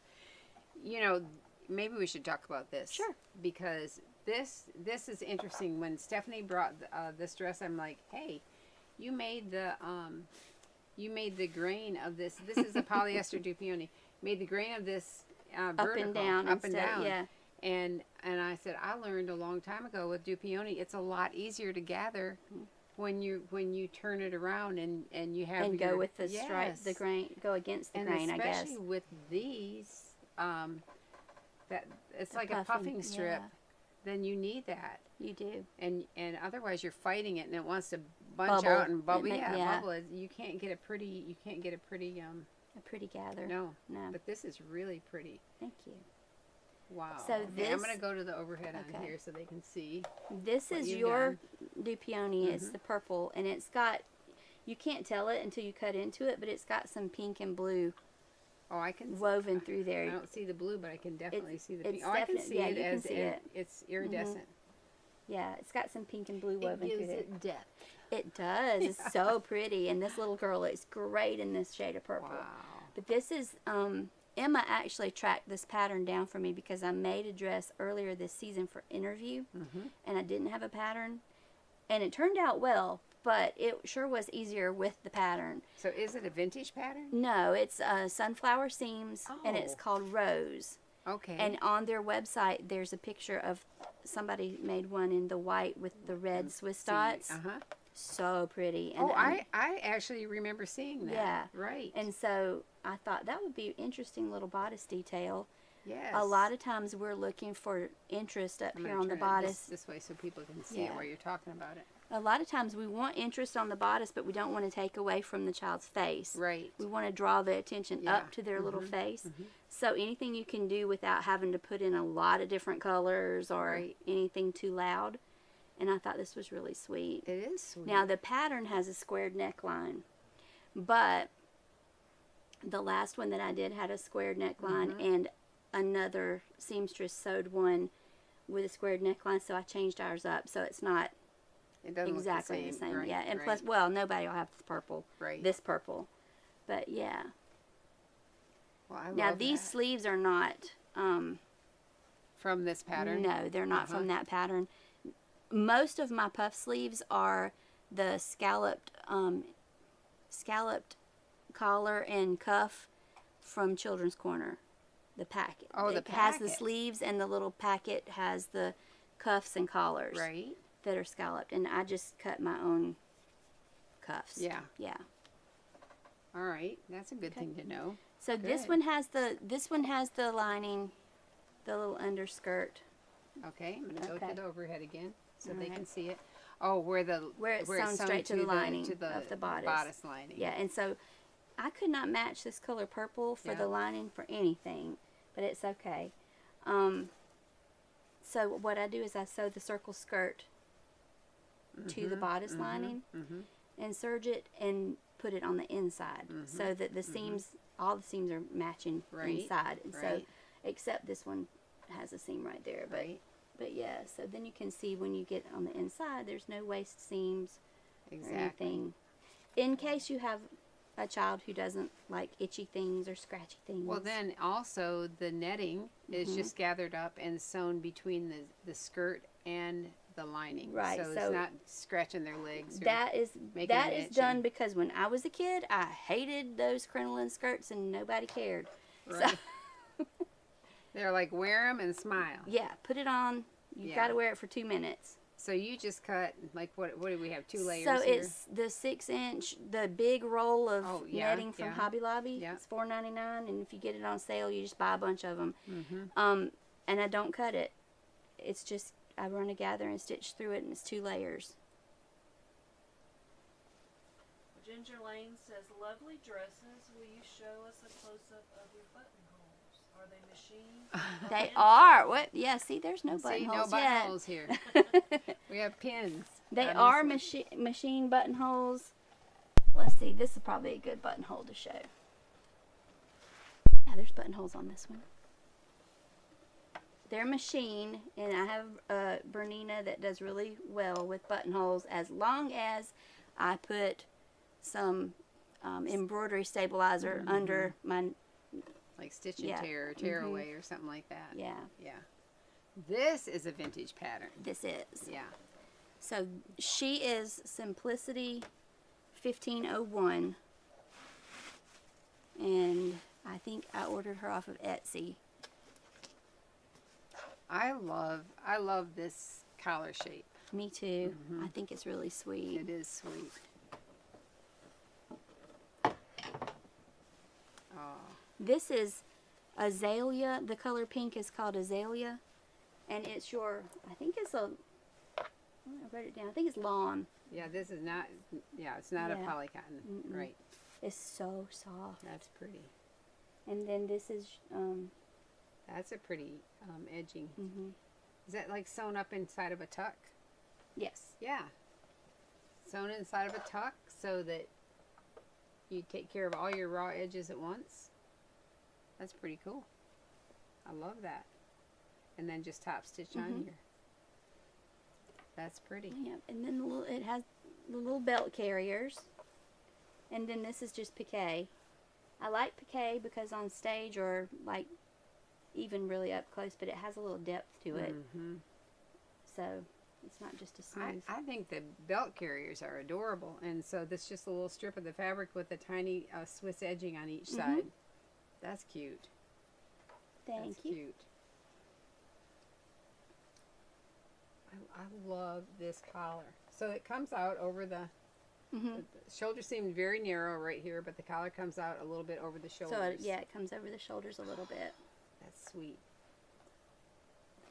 You know, maybe we should talk about this. Sure. Because this is interesting. When Stephanie brought this dress, I'm like, hey, you made the grain of this. This is a polyester dupioni. Made the grain of this vertical, up and down. Yeah. And I said, I learned a long time ago with dupioni, it's a lot easier to gather when you turn it around and you have go with the stripe, the grain, go against the grain, I guess. Especially with these, that it's like a puffing strip. Yeah. Then you need that. You do. And otherwise you're fighting it and it wants to bunch out and bubble. Bubble. You can't get a pretty. A pretty gather. No. No. But this is really pretty. Thank you. Wow. So okay, I'm gonna go to the overhead on here so they can see. This is your dupioni. It's the purple, and it's got. You can't tell it until you cut into it, but it's got some pink and blue. Oh, I can woven through there. I don't see the blue, but I can definitely see the pink. It's I can see it you as can see it. It's iridescent. Yeah, it's got some pink and blue woven through there. It depth. It does. It's so pretty, and this little girl looks great in this shade of purple. Wow. But this is Emma actually tracked this pattern down for me because I made a dress earlier this season for interview, and I didn't have a pattern, and it turned out well. But it sure was easier with the pattern. So is it a vintage pattern? No, it's sunflower seams, and it's called Rose. Okay. And on their website, there's a picture of somebody made one in the white with the red Swiss dots. So pretty. And, I actually remember seeing that. Yeah. Right. And so I thought that would be an interesting little bodice detail. Yes. A lot of times we're looking for interest up here on the bodice. This way so people can see it while you're talking about it. A lot of times we want interest on the bodice, but we don't want to take away from the child's face. Right. We want to draw the attention up to their little face. So anything you can do without having to put in a lot of different colors or anything too loud. And I thought this was really sweet. It is sweet. Now the pattern has a squared neckline, but the last one that I did had a squared neckline, and another seamstress sewed one with a squared neckline, so I changed ours up so it's not exactly the same. Right, yeah, and plus, well, nobody will have this purple. Right. This purple, but yeah. Well, I now love these that. sleeves are not from this pattern. No, they're not from that pattern. Most of my puff sleeves are the scalloped collar and cuff from Children's Corner. The packet. Oh, the it has the packet. sleeves, and the little packet has the cuffs and collars. Right. That are scalloped, and I just cut my own cuffs. Yeah. Yeah. All right, that's a good thing to know. So this one has the lining, the little underskirt. Okay, I'm gonna go to the overhead again so they can see it. Oh, where it's sewn straight to the lining of the bodice. Bodice lining. Yeah, and so I could not match this color purple for the lining for anything, but it's okay. So what I do is I sew the circle skirt to the bodice lining, and serge it and put it on the inside so that the seams, all the seams are matching inside. And so, except this one has a seam right there. But Right. but yeah, so then you can see when you get on the inside, there's no waist seams or Exactly. anything. In case you have a child who doesn't like itchy things or scratchy things. Well, then also the netting is just gathered up and sewn between the skirt and the lining. Right, So so it's not scratching their legs. Or that is making that them is itchy. done because when I was a kid, I hated those crinoline skirts and nobody cared. Right. So They're like, wear them and smile. yeah, put it on. You've Yeah. got to wear it for 2 minutes. So you just cut, like, what do we have, 2 layers So here? it's the 6-inch, the big roll of Oh, yeah, netting from yeah. Hobby Lobby. Yeah. It's $4.99, and if you get it on sale, you just buy a bunch of them. Mm-hmm. And I don't cut it. It's just I run a gather and stitch through it, and it's 2 layers. Ginger Lane says, lovely dresses. Will you show us a close-up of your buttonholes? Are they machined? They are. What? Yeah. See, there's no See, no buttonholes yet. buttonholes here. We have pins. They on are this one. machine buttonholes. Let's see. This is probably a good buttonhole to show. Yeah, there's buttonholes on this one. They're machine, and I have Bernina that does really well with buttonholes as long as I put some embroidery stabilizer under my, Like stitch and Yeah. tear or tear away or something like that. yeah, Yeah. This is a vintage pattern. this is. Yeah. So she is Simplicity 1501, and I think I ordered her off of Etsy. I love this collar shape. Me too. I think it's really sweet. It is sweet. Oh, This is Azalea. The color pink is called Azalea, and it's your, I think it's a, I wrote it down. I think it's lawn. yeah, this is not, yeah, it's not a Yeah. polycotton. Right. It's so soft. That's pretty. And then this is, That's a pretty edging. mhm. Is that like sewn up inside of a tuck? Yes. Yeah. Sewn inside of a tuck so that you take care of all your raw edges at once. That's pretty cool. I love that. And then just top stitch on here. That's pretty. Yeah. And then it has the little belt carriers. And then this is just piqué. I like piqué because on stage or like even really up close, but it has a little depth to it. Mm-hmm. So it's not just a smooth. I think the belt carriers are adorable. And so this is just a little strip of the fabric with a tiny Swiss edging on each side. That's cute. Thank That's you. cute. I love this collar. So it comes out over the shoulders seem very narrow right here, but the collar comes out a little bit over the shoulders. So yeah, it comes over the shoulders a little bit. That's sweet.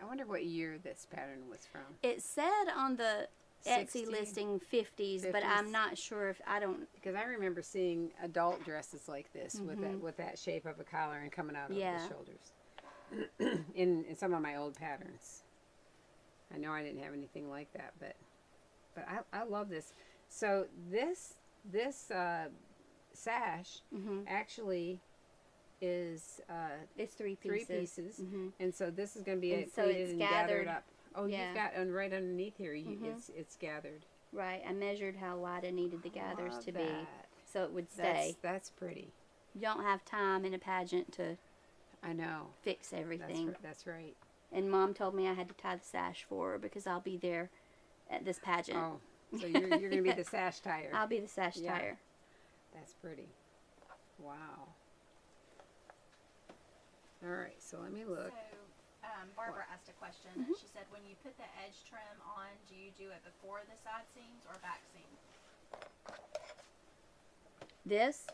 I wonder what year this pattern was from. It said on the Etsy 60? listing 50s, but 50s? I'm not sure if I don't. Because I remember seeing adult dresses like this with that shape of a collar and coming out over Yeah. the shoulders. in some of my old patterns. I know I didn't have anything like that, but I love this. So this sash actually is It's 3 3 pieces. pieces, Mhm. and so this is going to be And so pleated it's and gathered. gathered up. Oh, Yeah. you've got right underneath here. It's gathered. Right. I measured how wide I needed the gathers Love to be, that. so it would stay. That's pretty. You don't have time in a pageant to I know. fix everything. That's right. And Mom told me I had to tie the sash for her because I'll be there at this pageant. Oh, so you're going to be the sash tire. I'll be the sash Yeah. tire. That's pretty. Wow. All right, so let me look. So, Barbara asked a question. She said, when you put the edge trim on, do you do it before the side seams or back seam? This,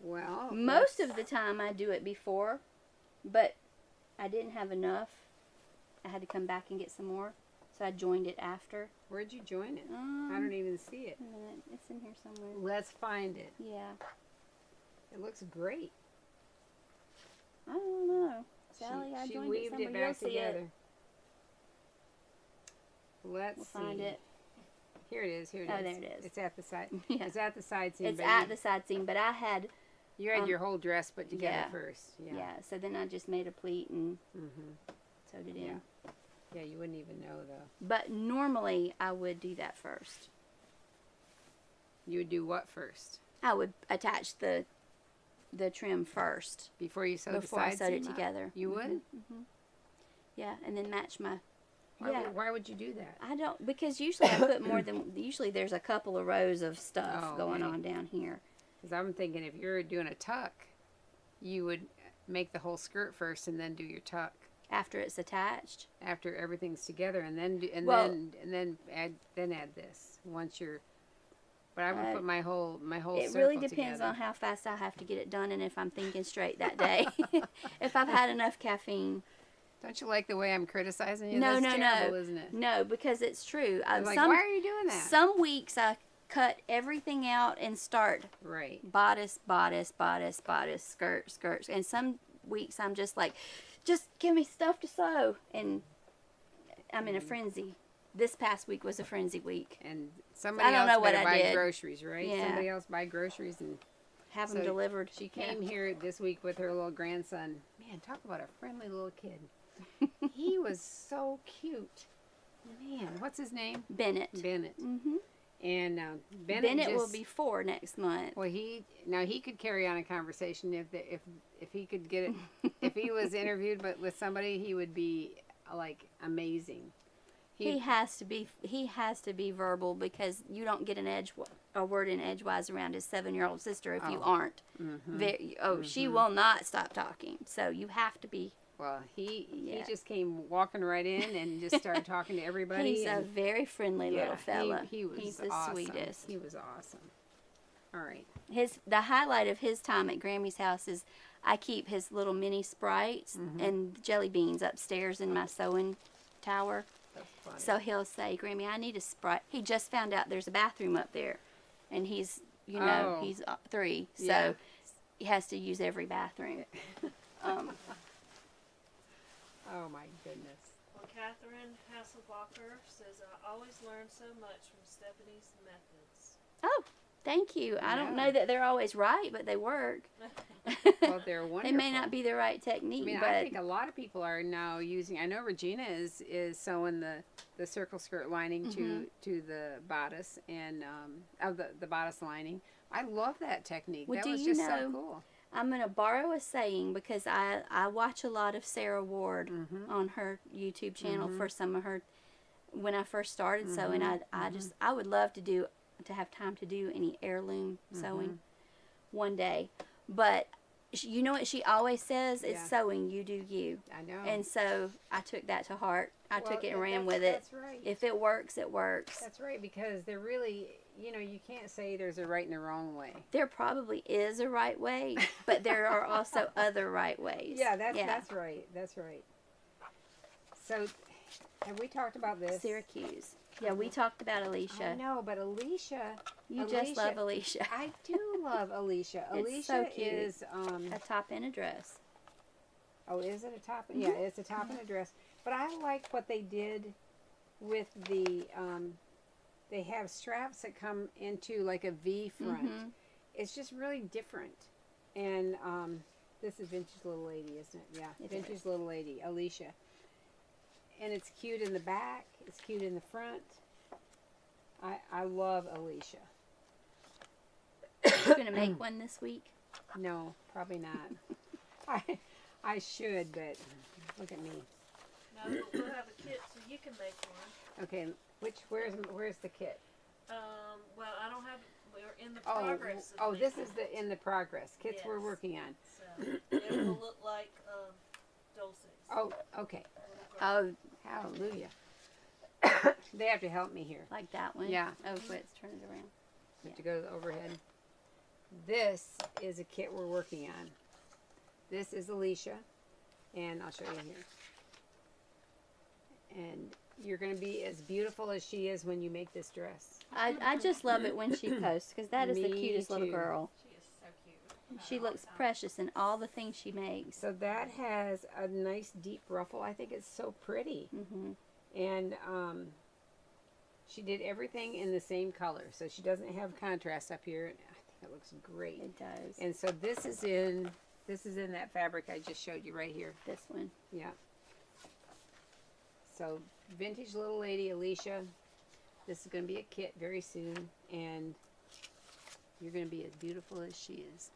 Well, most of the time I do it before, but I didn't have enough. I had to come back and get some more, so I joined it after. where'd you join it? I don't even see it. A minute, it's in here somewhere. Let's find it. Yeah, It looks great. I don't know. Sally, I she joined it weaved somewhere. it You'll back see together. it. Let's We'll see. find it. Here it is. Here it is. Oh, there it is. It's at the side. Yeah. It's at the side seam. It's but at you- the side seam, but I had You had your whole dress put together yeah. first. Yeah. Yeah. So then I just made a pleat and Mm-hmm. sewed it in. Yeah. Yeah, you wouldn't even know though. But normally I would do that first. You would do what first? I would attach the trim first Before you sewed before the I side sewed it seam up? together. You would? Mm-hmm. Yeah, and then match my. Why would you do that? I don't, because usually I put more than, usually there's a couple of rows of stuff Oh, going okay. on down here. Because I'm thinking if you're doing a tuck, you would make the whole skirt first and then do your tuck After it's attached. after everything's together, and then Well- then add this once you're. But I would put my whole It circle really depends together. on how fast I have to get it done and if I'm thinking straight that day. If I've had enough caffeine. Don't you like the way I'm criticizing you? No, That's no, terrible, no. isn't it? No, because it's true. I'm like, why are you doing that? Some weeks I cut everything out and start Right. bodice, bodice, bodice, bodice, skirt, skirts. And some weeks I'm just like, just give me stuff to sew. And I'm in a frenzy. This past week was a frenzy week. And somebody I don't else know what better I buy did. groceries, right? Yeah. Somebody else buy groceries and Have So them delivered. she came here this week with her little grandson. Man, talk about a friendly little kid. He was so cute. Man, what's his name? Bennett. Bennett. Mm-hmm. And Bennett, Bennett will just- be 4 next month. Well, he could carry on a conversation if he could get it. If he was interviewed with somebody, he would be like amazing. He has to be verbal because you don't get a word in edgewise around his 7-year-old sister if you Oh. aren't. She will not stop talking. So you have to be. Well, he Yeah. just came walking right in and just started talking to everybody. He's a and, very friendly little fella. He was He's the awesome. sweetest. He was awesome. All right. The highlight of his time at Grammy's house is I keep his little mini sprites and jelly beans upstairs in my sewing tower. That's funny. So he'll say, Grammy, I need a Sprite. He just found out there's a bathroom up there. And he's, Oh. he's 3. So Yeah. he has to use every bathroom. Oh my goodness. Well, Catherine Hasselbacher says, I always learn so much from Stephanie's methods. Oh, thank you. I don't know that they're always right, but they work. Well, they're wonderful. They may not be the right technique, I mean, but I think a lot of people are now using. I know Regina is sewing the circle skirt lining to the bodice and of the bodice lining. I love that technique. Well, That do was you just so know- cool. I'm going to borrow a saying because I watch a lot of Sarah Ward on her YouTube channel for some of her, when I first started sewing, I would love to have time to do any heirloom sewing one day. But you know what she always says? It's Yeah. sewing, you do you. I know. And so I took that to heart. I Well, took it and ran that's- with it. That's right. If it works, it works. That's right, because they're really, you can't say there's a right and a wrong way. There probably is a right way, but there are also other right ways. Yeah, that's right. That's right. So, have we talked about this? Syracuse. Yeah, we talked about Alicia. I know, but Alicia. You just love Alicia. I do love Alicia. It's Alicia so cute. is A top and a dress. oh, is it a top? Yeah, it's a top and a dress. But I like what they did with the they have straps that come into like a V front. It's just really different. And this is Vintage Little Lady, isn't it? Yeah, It Vintage is. Little Lady, Alicia. And it's cute in the back. It's cute in the front. I love Alicia. You gonna make one this week? No, probably not. I should, but look at me. No, but we'll have a kit so you can make one. Okay, where's the kit? Well, I don't have, we're in the Oh, progress of oh, this making is the in the progress kits we're Yes. working on. So, it will look like, Dulce's. Oh, okay. Oh, Hallelujah. They have to help me here. like that one? Yeah. Oh, let's turn it around. Have to go to the overhead. This is a kit we're working on. This is Alicia, and I'll show you here. And you're going to be as beautiful as she is when you make this dress. I just love it when she posts because that is the Me cutest little too. girl. She is so cute. She looks precious in all the things she makes. So that has a nice deep ruffle. I think it's so pretty. Hmm. And she did everything in the same color. So she doesn't have contrast up here. I think That looks great. It does. And so this is in that fabric I just showed you right here. This one. Yeah. So vintage little lady Alicia. This is going to be a kit very soon, and you're going to be as beautiful as she is.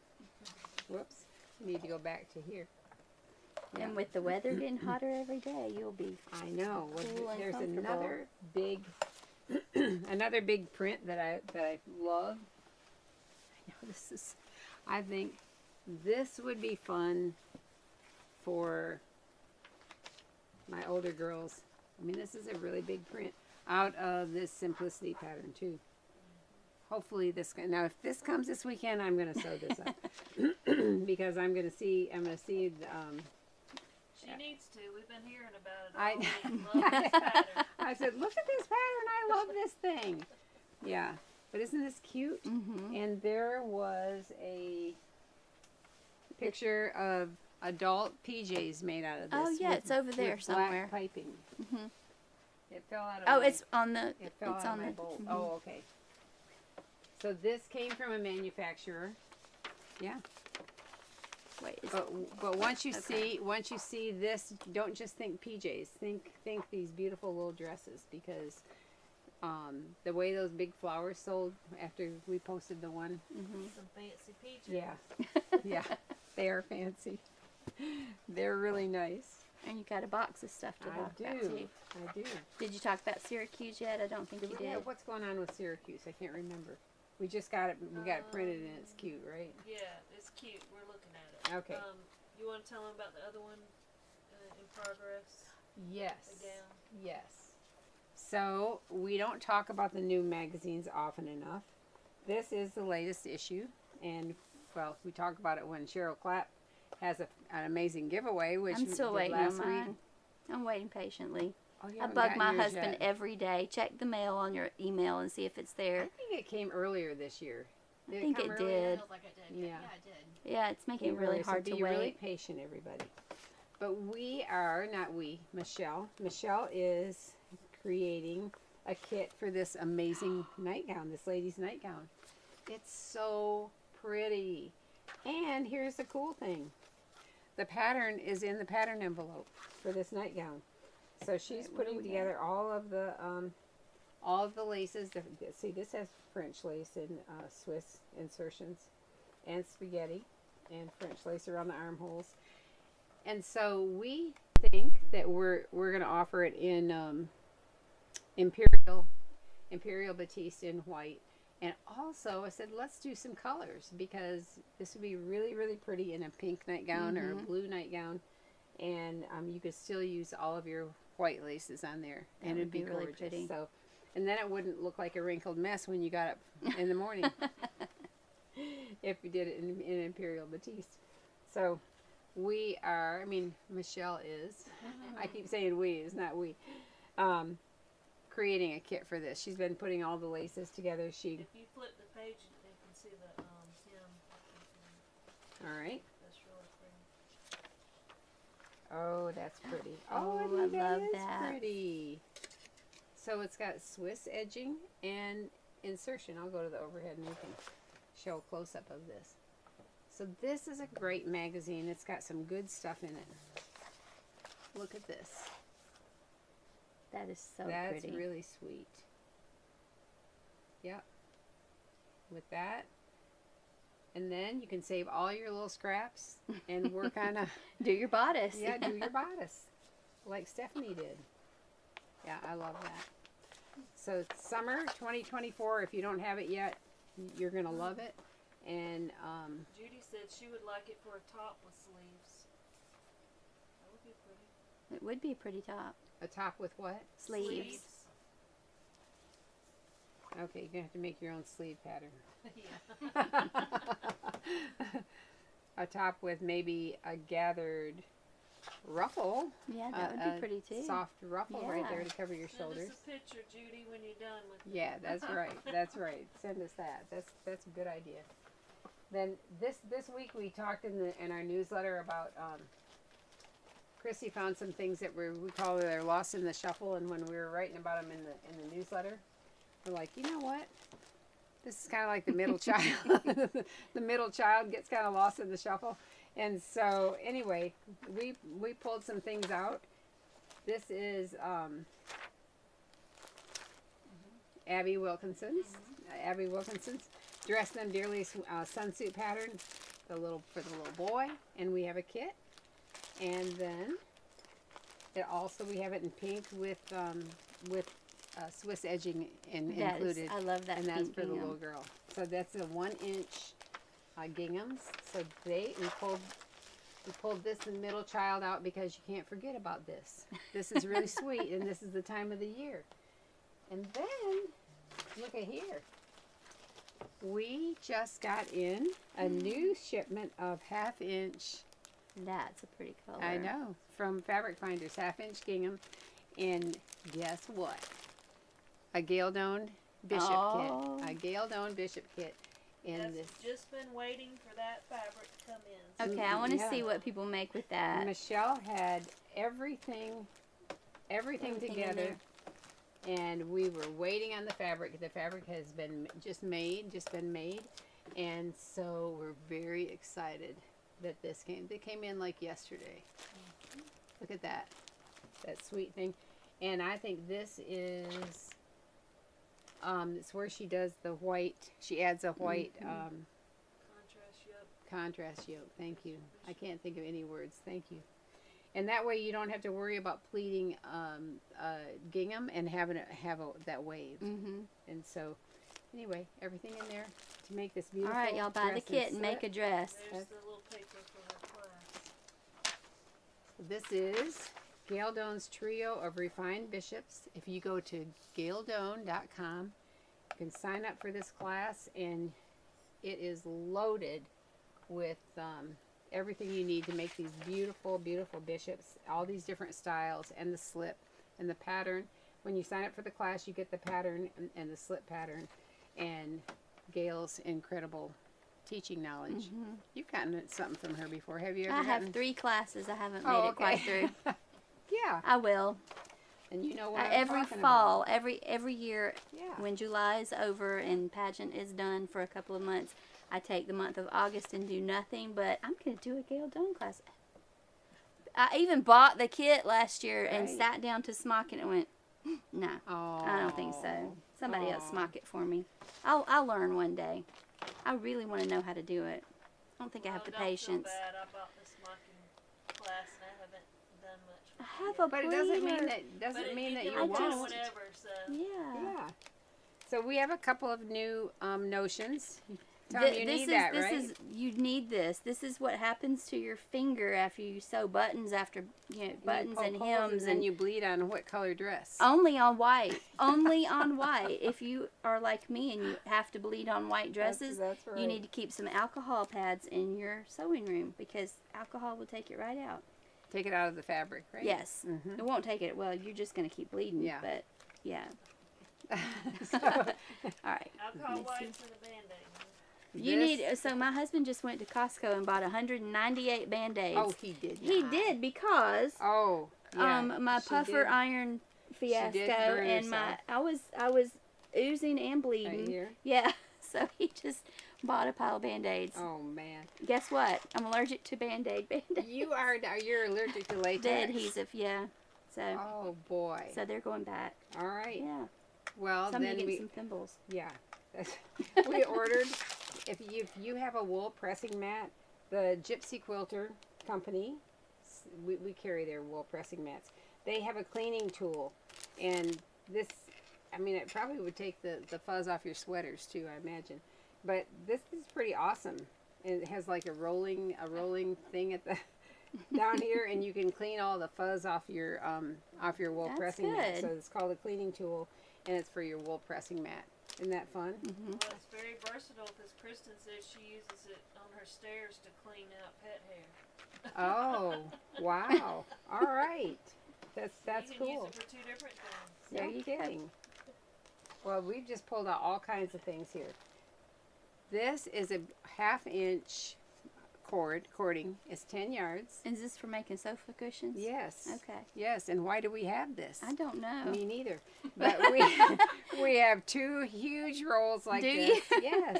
Whoops. Need to go back to here. Yeah. And with the weather getting hotter every day, you'll be. I know. Well, cool and there's comfortable. another big print that I love. I know I think this would be fun for my older girls. I mean, this is a really big print out of this Simplicity pattern too. Hopefully this, now if this comes this weekend, I'm going to sew this up because I'm going to see, She needs to. We've been hearing about it. I- All week. Love this pattern. I said, look at this pattern. I love this thing. Yeah. But isn't this cute? Mm-hmm. And there was a picture of adult PJs made out of this. Oh, yeah, with- it's over there with somewhere. Black piping. Mhm. It fell out of Oh, my, it's on the. it fell It's out on of my the. bowl. Mhm. Oh, okay. So this came from a manufacturer. Yeah. Wait. But once you Okay. see this, don't just think PJs. Think these beautiful little dresses, because the way those big flowers sold after we posted the one, Mm-hmm. Some fancy peaches. yeah, yeah, they are fancy. They're really nice. And you got a box of stuff to I talk do. about too. I do. Did you talk about Syracuse yet? I don't think you Yeah, did. what's going on with Syracuse? I can't remember. We just got it. We got it printed, and it's cute, right? Yeah, it's cute. We're looking at it. Okay. You want to tell them about the other one in progress? Yes. The gown? Yes. So we don't talk about the new magazines often enough. This is the latest issue, and well, we talk about it when Cheryl Clapp has an amazing giveaway, which I'm still we did waiting last on mine. week. I'm waiting patiently. Oh, you I haven't bug gotten my yours husband yet. every day. Check the mail on your email and see if it's I there. think it came earlier this year. I think come it earlier? did. Feels like it did. Yeah, Yeah. it did. Yeah, it's making it really So hard be to wait. really patient, everybody. But we are, not we, Michelle. Michelle is creating a kit for this amazing nightgown, this lady's nightgown. It's so pretty. And here's the cool thing. The pattern is in the pattern envelope for this nightgown. So she's putting together all of the laces. See, this has French lace and Swiss insertions and spaghetti and French lace around the armholes. And so we think that we're going to offer it in Imperial Batiste in white. And also I said, let's do some colors, because this would be really, really pretty in a pink nightgown or a blue nightgown. And you could still use all of your white laces on there. That and would it'd be be really gorgeous. pretty. So, and then it wouldn't look like a wrinkled mess when you got up in the morning. If we did it in Imperial Batiste. So we are, I mean, Michelle is, I keep saying we, it's not we, creating a kit for this. She's been putting all the laces together. If you flip the page, you can see the hem. All right. That's really pretty. Oh, that's pretty. Oh, I I think love is that. pretty. So it's got Swiss edging and insertion. I'll go to the overhead and we can show a close-up of this. So this is a great magazine. It's got some good stuff in it. Look at this. That is so That's pretty. really sweet. Yep. With that. And then you can save all your little scraps and work on a, Do your bodice. yeah, do your bodice like Stephanie did. Yeah, I love that. So summer 2024, if you don't have it yet, you're going to love it. And Judy said she would like it for a top with sleeves. That would be pretty. It would be a pretty top. a top with what? Sleeves. Okay, you're going to have to make your own sleeve pattern. Yeah. A top with maybe a gathered ruffle. Yeah, that would a be pretty too. Soft ruffle right there Yeah. to cover your Send shoulders. us a picture, Judy, when you're done with it. Yeah, that's right. That's right. Send us that. That's a good idea. Then this week we talked in our newsletter about Chrissy found some things that we call they're lost in the shuffle, and when we were writing about them in the newsletter, we're like, you know what? This is kind of like the middle child. The middle child gets kind of lost in the shuffle. And so, anyway, we pulled some things out. This is Abby Wilkinson's. Abby Wilkinson's Dress Them Dearly sunsuit pattern for the little boy. And we have a kit. And then we have it in pink with Swiss edging included. I love that. And that's pink for the gingham. little girl. So that's a 1-inch ginghams. So we pulled this middle child out because you can't forget about this. This is really sweet, and this is the time of the year. And then look at here. We just got in a new shipment of 1/2-inch. That's a pretty color. I know, from Fabric Finders, 1/2-inch gingham, and guess what? A Gale-Doan Bishop kit. A Gale-Doan Bishop kit. And I've this just been waiting for that fabric to come in. Okay, I want to Yeah. see what people make with that. Michelle had everything Everything in together, and we were waiting on the fabric. The fabric has been just been made, and so we're very excited that this came. They came in like yesterday. Look at that sweet thing, and I think this is. It's where she does the white. She adds a white Contrast yoke. contrast yoke. Thank you. I can't think of any words. Thank you. And that way you don't have to worry about pleating gingham and having it have that wave. Mm-hmm. And so, anyway, everything in there to make this beautiful. All right, y'all buy the dress kit and make a slip. dress. There's the little paper for her class. This is Gale-Doan's trio of refined bishops. If you go to galedoan.com, you can sign up for this class, and it is loaded with everything you need to make these beautiful, beautiful bishops, all these different styles, and the slip and the pattern. When you sign up for the class, you get the pattern and the slip pattern, and Gail's incredible teaching knowledge. Mm-hmm. You've gotten something from her before, have you ever? I have gotten- 3 classes. I haven't made Oh, it quite okay. through. Yeah, I will. and you know what I'm Every talking fall, every year, about. Yeah. when July is over and pageant is done for a couple of months, I take the month of August and do nothing. But I'm going to do a Gale-Doan class. I even bought the kit last year and Right. sat down to smock it and went, no, Oh, I don't think so. Somebody else Aw. smock it for me. I'll learn one day. I really want to know how to do it. I don't think I have the patience. Don't feel bad. I bought this mocking class and I haven't done much. I with have it a yet. But it doesn't mean pleater. that But you can I do just- won't. whatever. So Yeah. Yeah. So we have a couple of new notions. Tom, you need that, right? You need this. This is what happens to your finger after you sew buttons after buttons and hems and you bleed on what color dress? only on white. Only on white. If you are like me and you have to bleed on white dresses, that's right. you need to keep some alcohol pads in your sewing room because alcohol will take it right out. Take it out of the fabric, right? Yes. Mhm. It won't take it. Well, you're just going to keep bleeding. Yeah. But, yeah. So, All right. alcohol Let me see. wipes and a Band-Aid. You this- need. So my husband just went to Costco and bought 198 Band-Aids. Oh, he did. He not. did because Oh, yeah, my she puffer did. iron fiasco burn and herself. I was oozing and Right bleeding. here. Yeah. So he just bought a pile of Band-Aids. Oh man, Guess what? I'm allergic to Band-Aid. Band-Aid. you're allergic to latex. The adhesive, yeah. So Oh boy. so they're going back. All right. Yeah. Well, So I'm gonna then get we some thimbles. yeah. We ordered. If you have a wool pressing mat, the Gypsy Quilter Company, we carry their wool pressing mats. They have a cleaning tool, and this, I mean, it probably would take the fuzz off your sweaters too, I imagine. But this is pretty awesome. And it has like a rolling thing at the down here, and you can clean all the fuzz off your wool That's pressing mat. good. So it's called a cleaning tool, and it's for your wool pressing mat. Isn't that fun? Mm-hmm. Well, it's very versatile because Kristen said she uses it on her stairs to clean out pet hair. Oh, wow. All right. That's you can cool. use it for 2 different things. No There you go. kidding. Well, we've just pulled out all kinds of things here. This is a 1/2-inch cording is 10 yards. Is this for making sofa cushions? Yes. Okay. Yes, and why do we have this? I don't know. Me neither. But we have 2 huge rolls like Do this. you? Yes.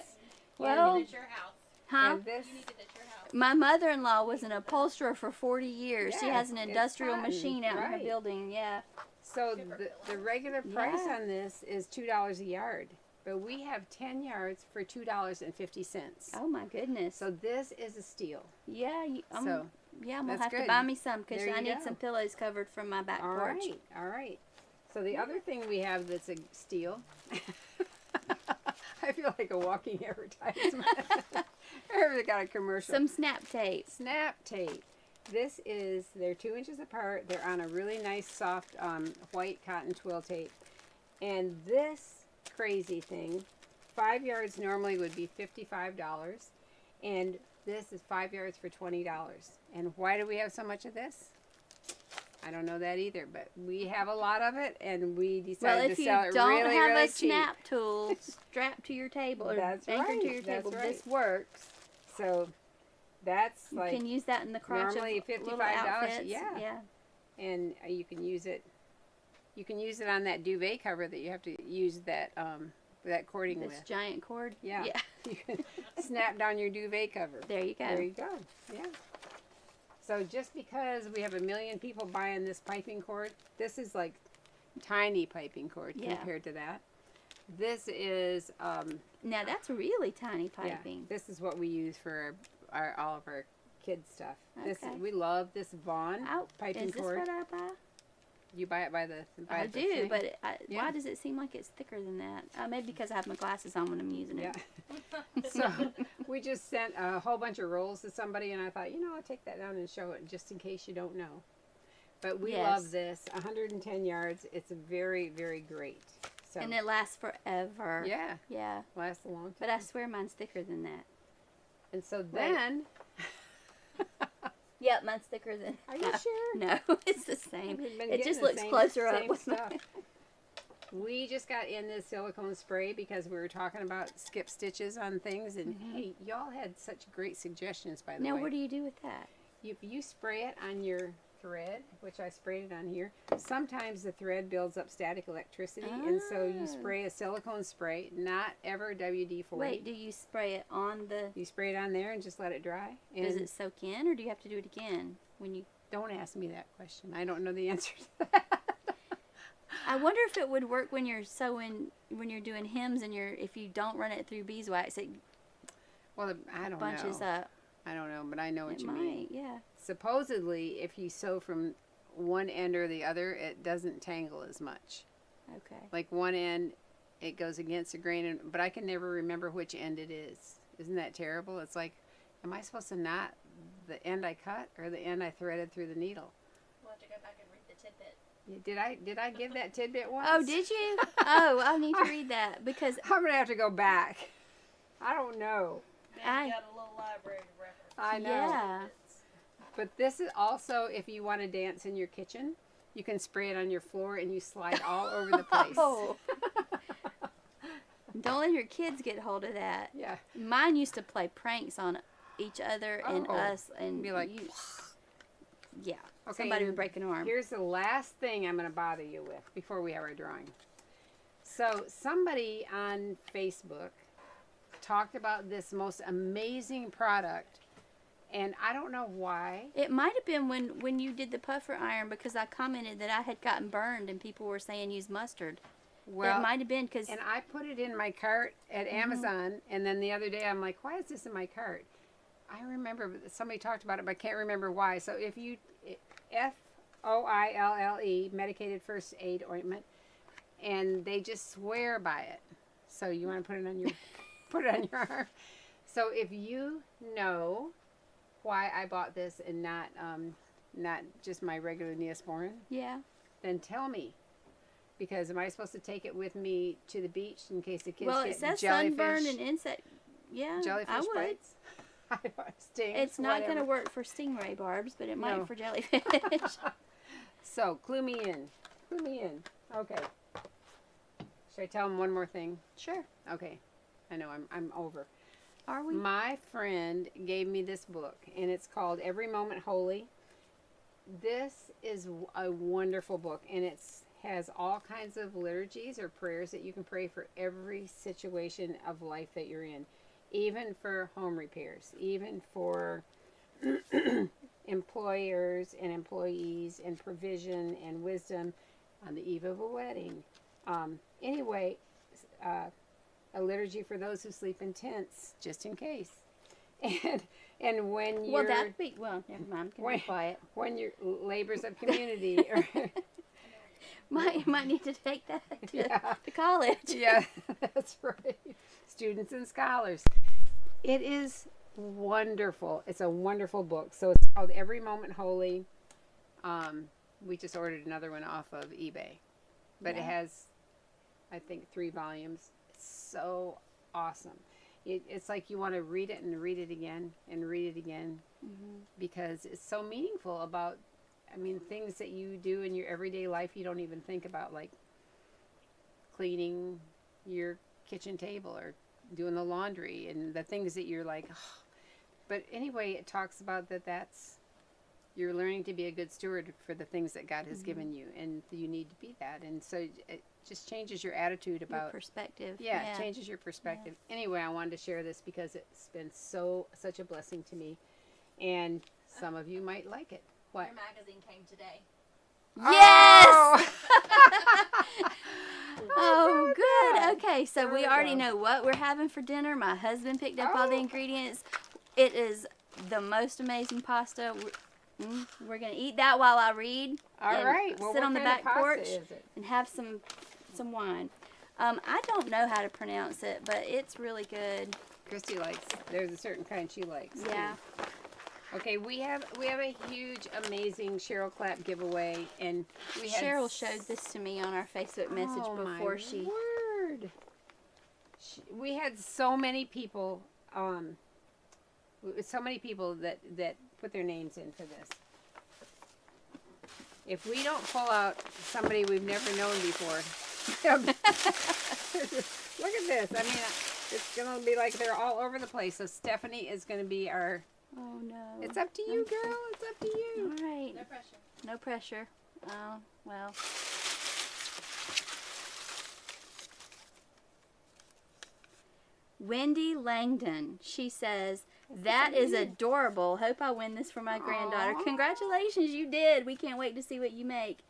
Well, At your house. huh? And this, You need it at your house. My mother-in-law was an upholsterer for 40 years. She Yeah, has an it's industrial fun, machine out in her right. building. Yeah. so the regular price Yeah. on this is $2 a yard. But we have 10 yards for $2.50. Oh my goodness. So this is a steal. Yeah. So yeah, I'm gonna that's have to good. buy me some because There I you need go. some pillows covered from my back all porch. right, all right. So the other thing we have that's a steal. I feel like a walking advertisement. Everybody got a commercial. Some snap tape. Snap tape. This is, they're 2 inches apart. They're on a really nice soft white cotton twill tape. And this crazy thing, 5 yards normally would be $55. And this is 5 yards for $20. And why do we have so much of this? I don't know that either, but we have a lot of it, and we Well, decided if to you sell it don't really, have really a cheap. snap tool strapped to your table or That's anchored to right, your that's table, right. this works. So that's You like, can use that in the crotch normally of little $55, outfits. yeah. and you can use it. You can use it on that duvet cover that you have to use that cording This with. giant cord. Yeah. You can snap down your duvet cover. There you go. There you go. Yeah. So just because we have a million people buying this piping cord, this is like tiny piping cord Yeah. compared to that. This is Now that's really tiny yeah, piping. this is what we use for all of our kids stuff. This Okay. we love this Vaughn Oh, piping is this cord. what I buy? You buy it by the I the do, thing? but Yeah. why does it seem like it's thicker than that? Maybe because I have my glasses on when I'm using yeah. it. So we just sent a whole bunch of rolls to somebody, and I thought, I'll take that down and show it just in case you don't know. But we Yes. love this. 110 yards. It's very, very great. So And it lasts forever. yeah, Yeah. lasts a long time. But I swear mine's thicker than that. And so then, Yep, mine's thicker than. are you sure? No, it's the same. We've been It getting just the looks same- closer up same with stuff. mine. We just got in this silicone spray because we were talking about skip stitches on things, and hey, y'all had such great suggestions, by the Now, way. what do you do with that? If you spray it on your thread, which I sprayed it on here, sometimes the thread builds up static electricity, and so you Ah. spray a silicone spray, not ever WD-40. Wait, do you spray it on the? You spray it on there and just let it dry. And Does it soak in, or do you have to do it again when you? don't ask me that question. I don't know the answer to that. I wonder if it would work when you're sewing, when you're doing hems, and if you don't run it through beeswax, it Well, I don't bunches know. up. I don't know, but I know what It you might, mean. yeah. Supposedly, if you sew from one end or the other, it doesn't tangle as much. Okay. Like one end, it goes against the grain, but I can never remember which end it is. Isn't that terrible? It's like, am I supposed to knot the end I cut or the end I threaded through the needle? We'll have to go back and read the tidbit. Did I give that tidbit once? Oh, did you? Oh, I need to read that because I'm gonna have to go back. I don't know. Now you got a little library reference. I know. yeah. But this is also if you want to dance in your kitchen, you can spray it on your floor and you slide all over the place. Oh. Don't let your kids get hold of that. Yeah. Mine used to play pranks on each other and Oh. us, and Be like, yeah, Okay, somebody would and break an arm. Here's the last thing I'm going to bother you with before we have our drawing. So somebody on Facebook talked about this most amazing product, and I don't know why. It might have been when you did the puffer iron because I commented that I had gotten burned and people were saying use mustard. Well, it might have been because and I put it in my cart at Amazon, and then the other day I'm like, why is this in my cart? I remember somebody talked about it, but I can't remember why. So if you, FOILLE, medicated first aid ointment, and they just swear by it. So you want to put it on your, put it on your arm. So if you know why I bought this and not just my regular Neosporin, yeah. then tell me. Because am I supposed to take it with me to the beach in case the kids Well, get it says jellyfish, sunburn and insect. Yeah, jellyfish I would. bites? Stings, It's not going to whatever. work for stingray barbs, but it might No. for jellyfish. So clue me in. Clue me in. Okay. Should I tell them one more thing? Sure. Okay. I know I'm over. Are we? My friend gave me this book, and it's called Every Moment Holy. This is a wonderful book, and it's has all kinds of liturgies or prayers that you can pray for every situation of life that you're in, even for home repairs, even for employers and employees, and provision and wisdom on the eve of a wedding. Anyway, a liturgy for those who sleep in tents, just in case. And when you're That'd be never mind. Can be quiet. when you're labors of community. Or, Might need to take that to, Yeah. to college. Yeah, that's right. Students and scholars. It is wonderful. It's a wonderful book. So it's called Every Moment Holy. We just ordered another one off of eBay. But it has, I think, 3 volumes. It's so awesome. It's like you want to read it and read it again and read it again, because it's so meaningful about, things that you do in your everyday life you don't even think about, like cleaning your kitchen table or doing the laundry and the things that you're like, oh. But anyway, it talks about that's you're learning to be a good steward for the things that God has given you, and you need to be that. And so it just changes your attitude about your perspective. Yeah, it changes your perspective. Yeah. Anyway, I wanted to share this because it's been such a blessing to me, and some of you might like it. What? Your magazine came today. Yes! Oh, good. Okay, so we already know what we're having for dinner. My husband picked up all the ingredients. It is the most amazing pasta. We're going to eat that while I read. All right. Well, sit on the back porch is it? and have some wine. I don't know how to pronounce it, but it's really good. Christy likes. There's a certain kind she likes. Yeah. Too. Okay, we have a huge, amazing Cheryl Clapp giveaway, and we had Cheryl showed this to me on our Facebook message before she. Word. We had so many people. So many people that put their names in for this. If we don't pull out somebody we've never known before, look at this. It's going to be like they're all over the place. So Stephanie is going to be our... Oh, no. It's up to you, girl. It's up to you. All right. No pressure. No pressure. Oh, well. Wendy Langdon. She says, that is adorable. Hope I win this for my granddaughter. Congratulations, you did. We can't wait to see what you make.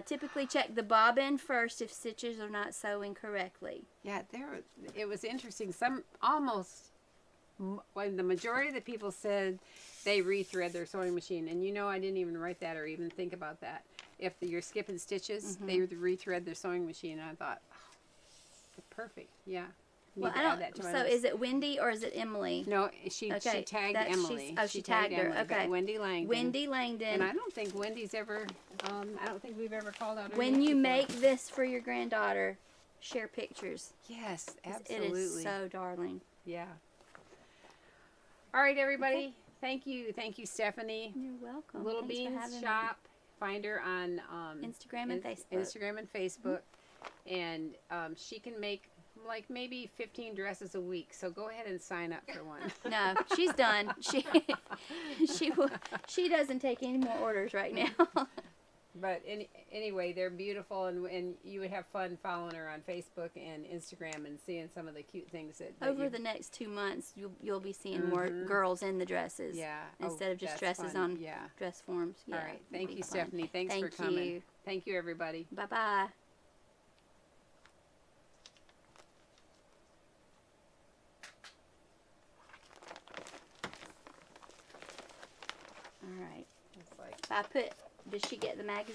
Typically check the bobbin first if stitches are not sewing correctly. Yeah, it was interesting. When the majority of the people said they rethread their sewing machine, and I didn't even write that or even think about that. If you're skipping stitches, they rethread their sewing machine, and I thought, perfect. Yeah. Well, I don't. So is it Wendy or is it Emily? No, she tagged Emily. She tagged her. Emily, Okay. Wendy Langdon. Wendy Langdon. And I don't think Wendy's ever. I don't think we've ever called out her When name you before. make this for your granddaughter, share pictures. Yes, absolutely. It is so darling. Yeah. All right, everybody. Okay. Thank you, Stephanie. You're welcome. Little Thanks for Beans having Shop. Find her on Instagram and Facebook. Instagram and Facebook, and she can make like maybe 15 dresses a week. So go ahead and sign up for one. No, she's done. She doesn't take any more orders right now. But anyway, they're beautiful, and you would have fun following her on Facebook and Instagram and seeing some of the cute things that over the next 2 months you'll be seeing more girls in the dresses. Yeah. Instead of just dresses fun. on Yeah. dress forms. Yeah, All right. Thank you, fun. Stephanie. Thanks for coming. Thank you. Thank you, everybody. Bye-bye. All right. It's like, Did she get the magazine?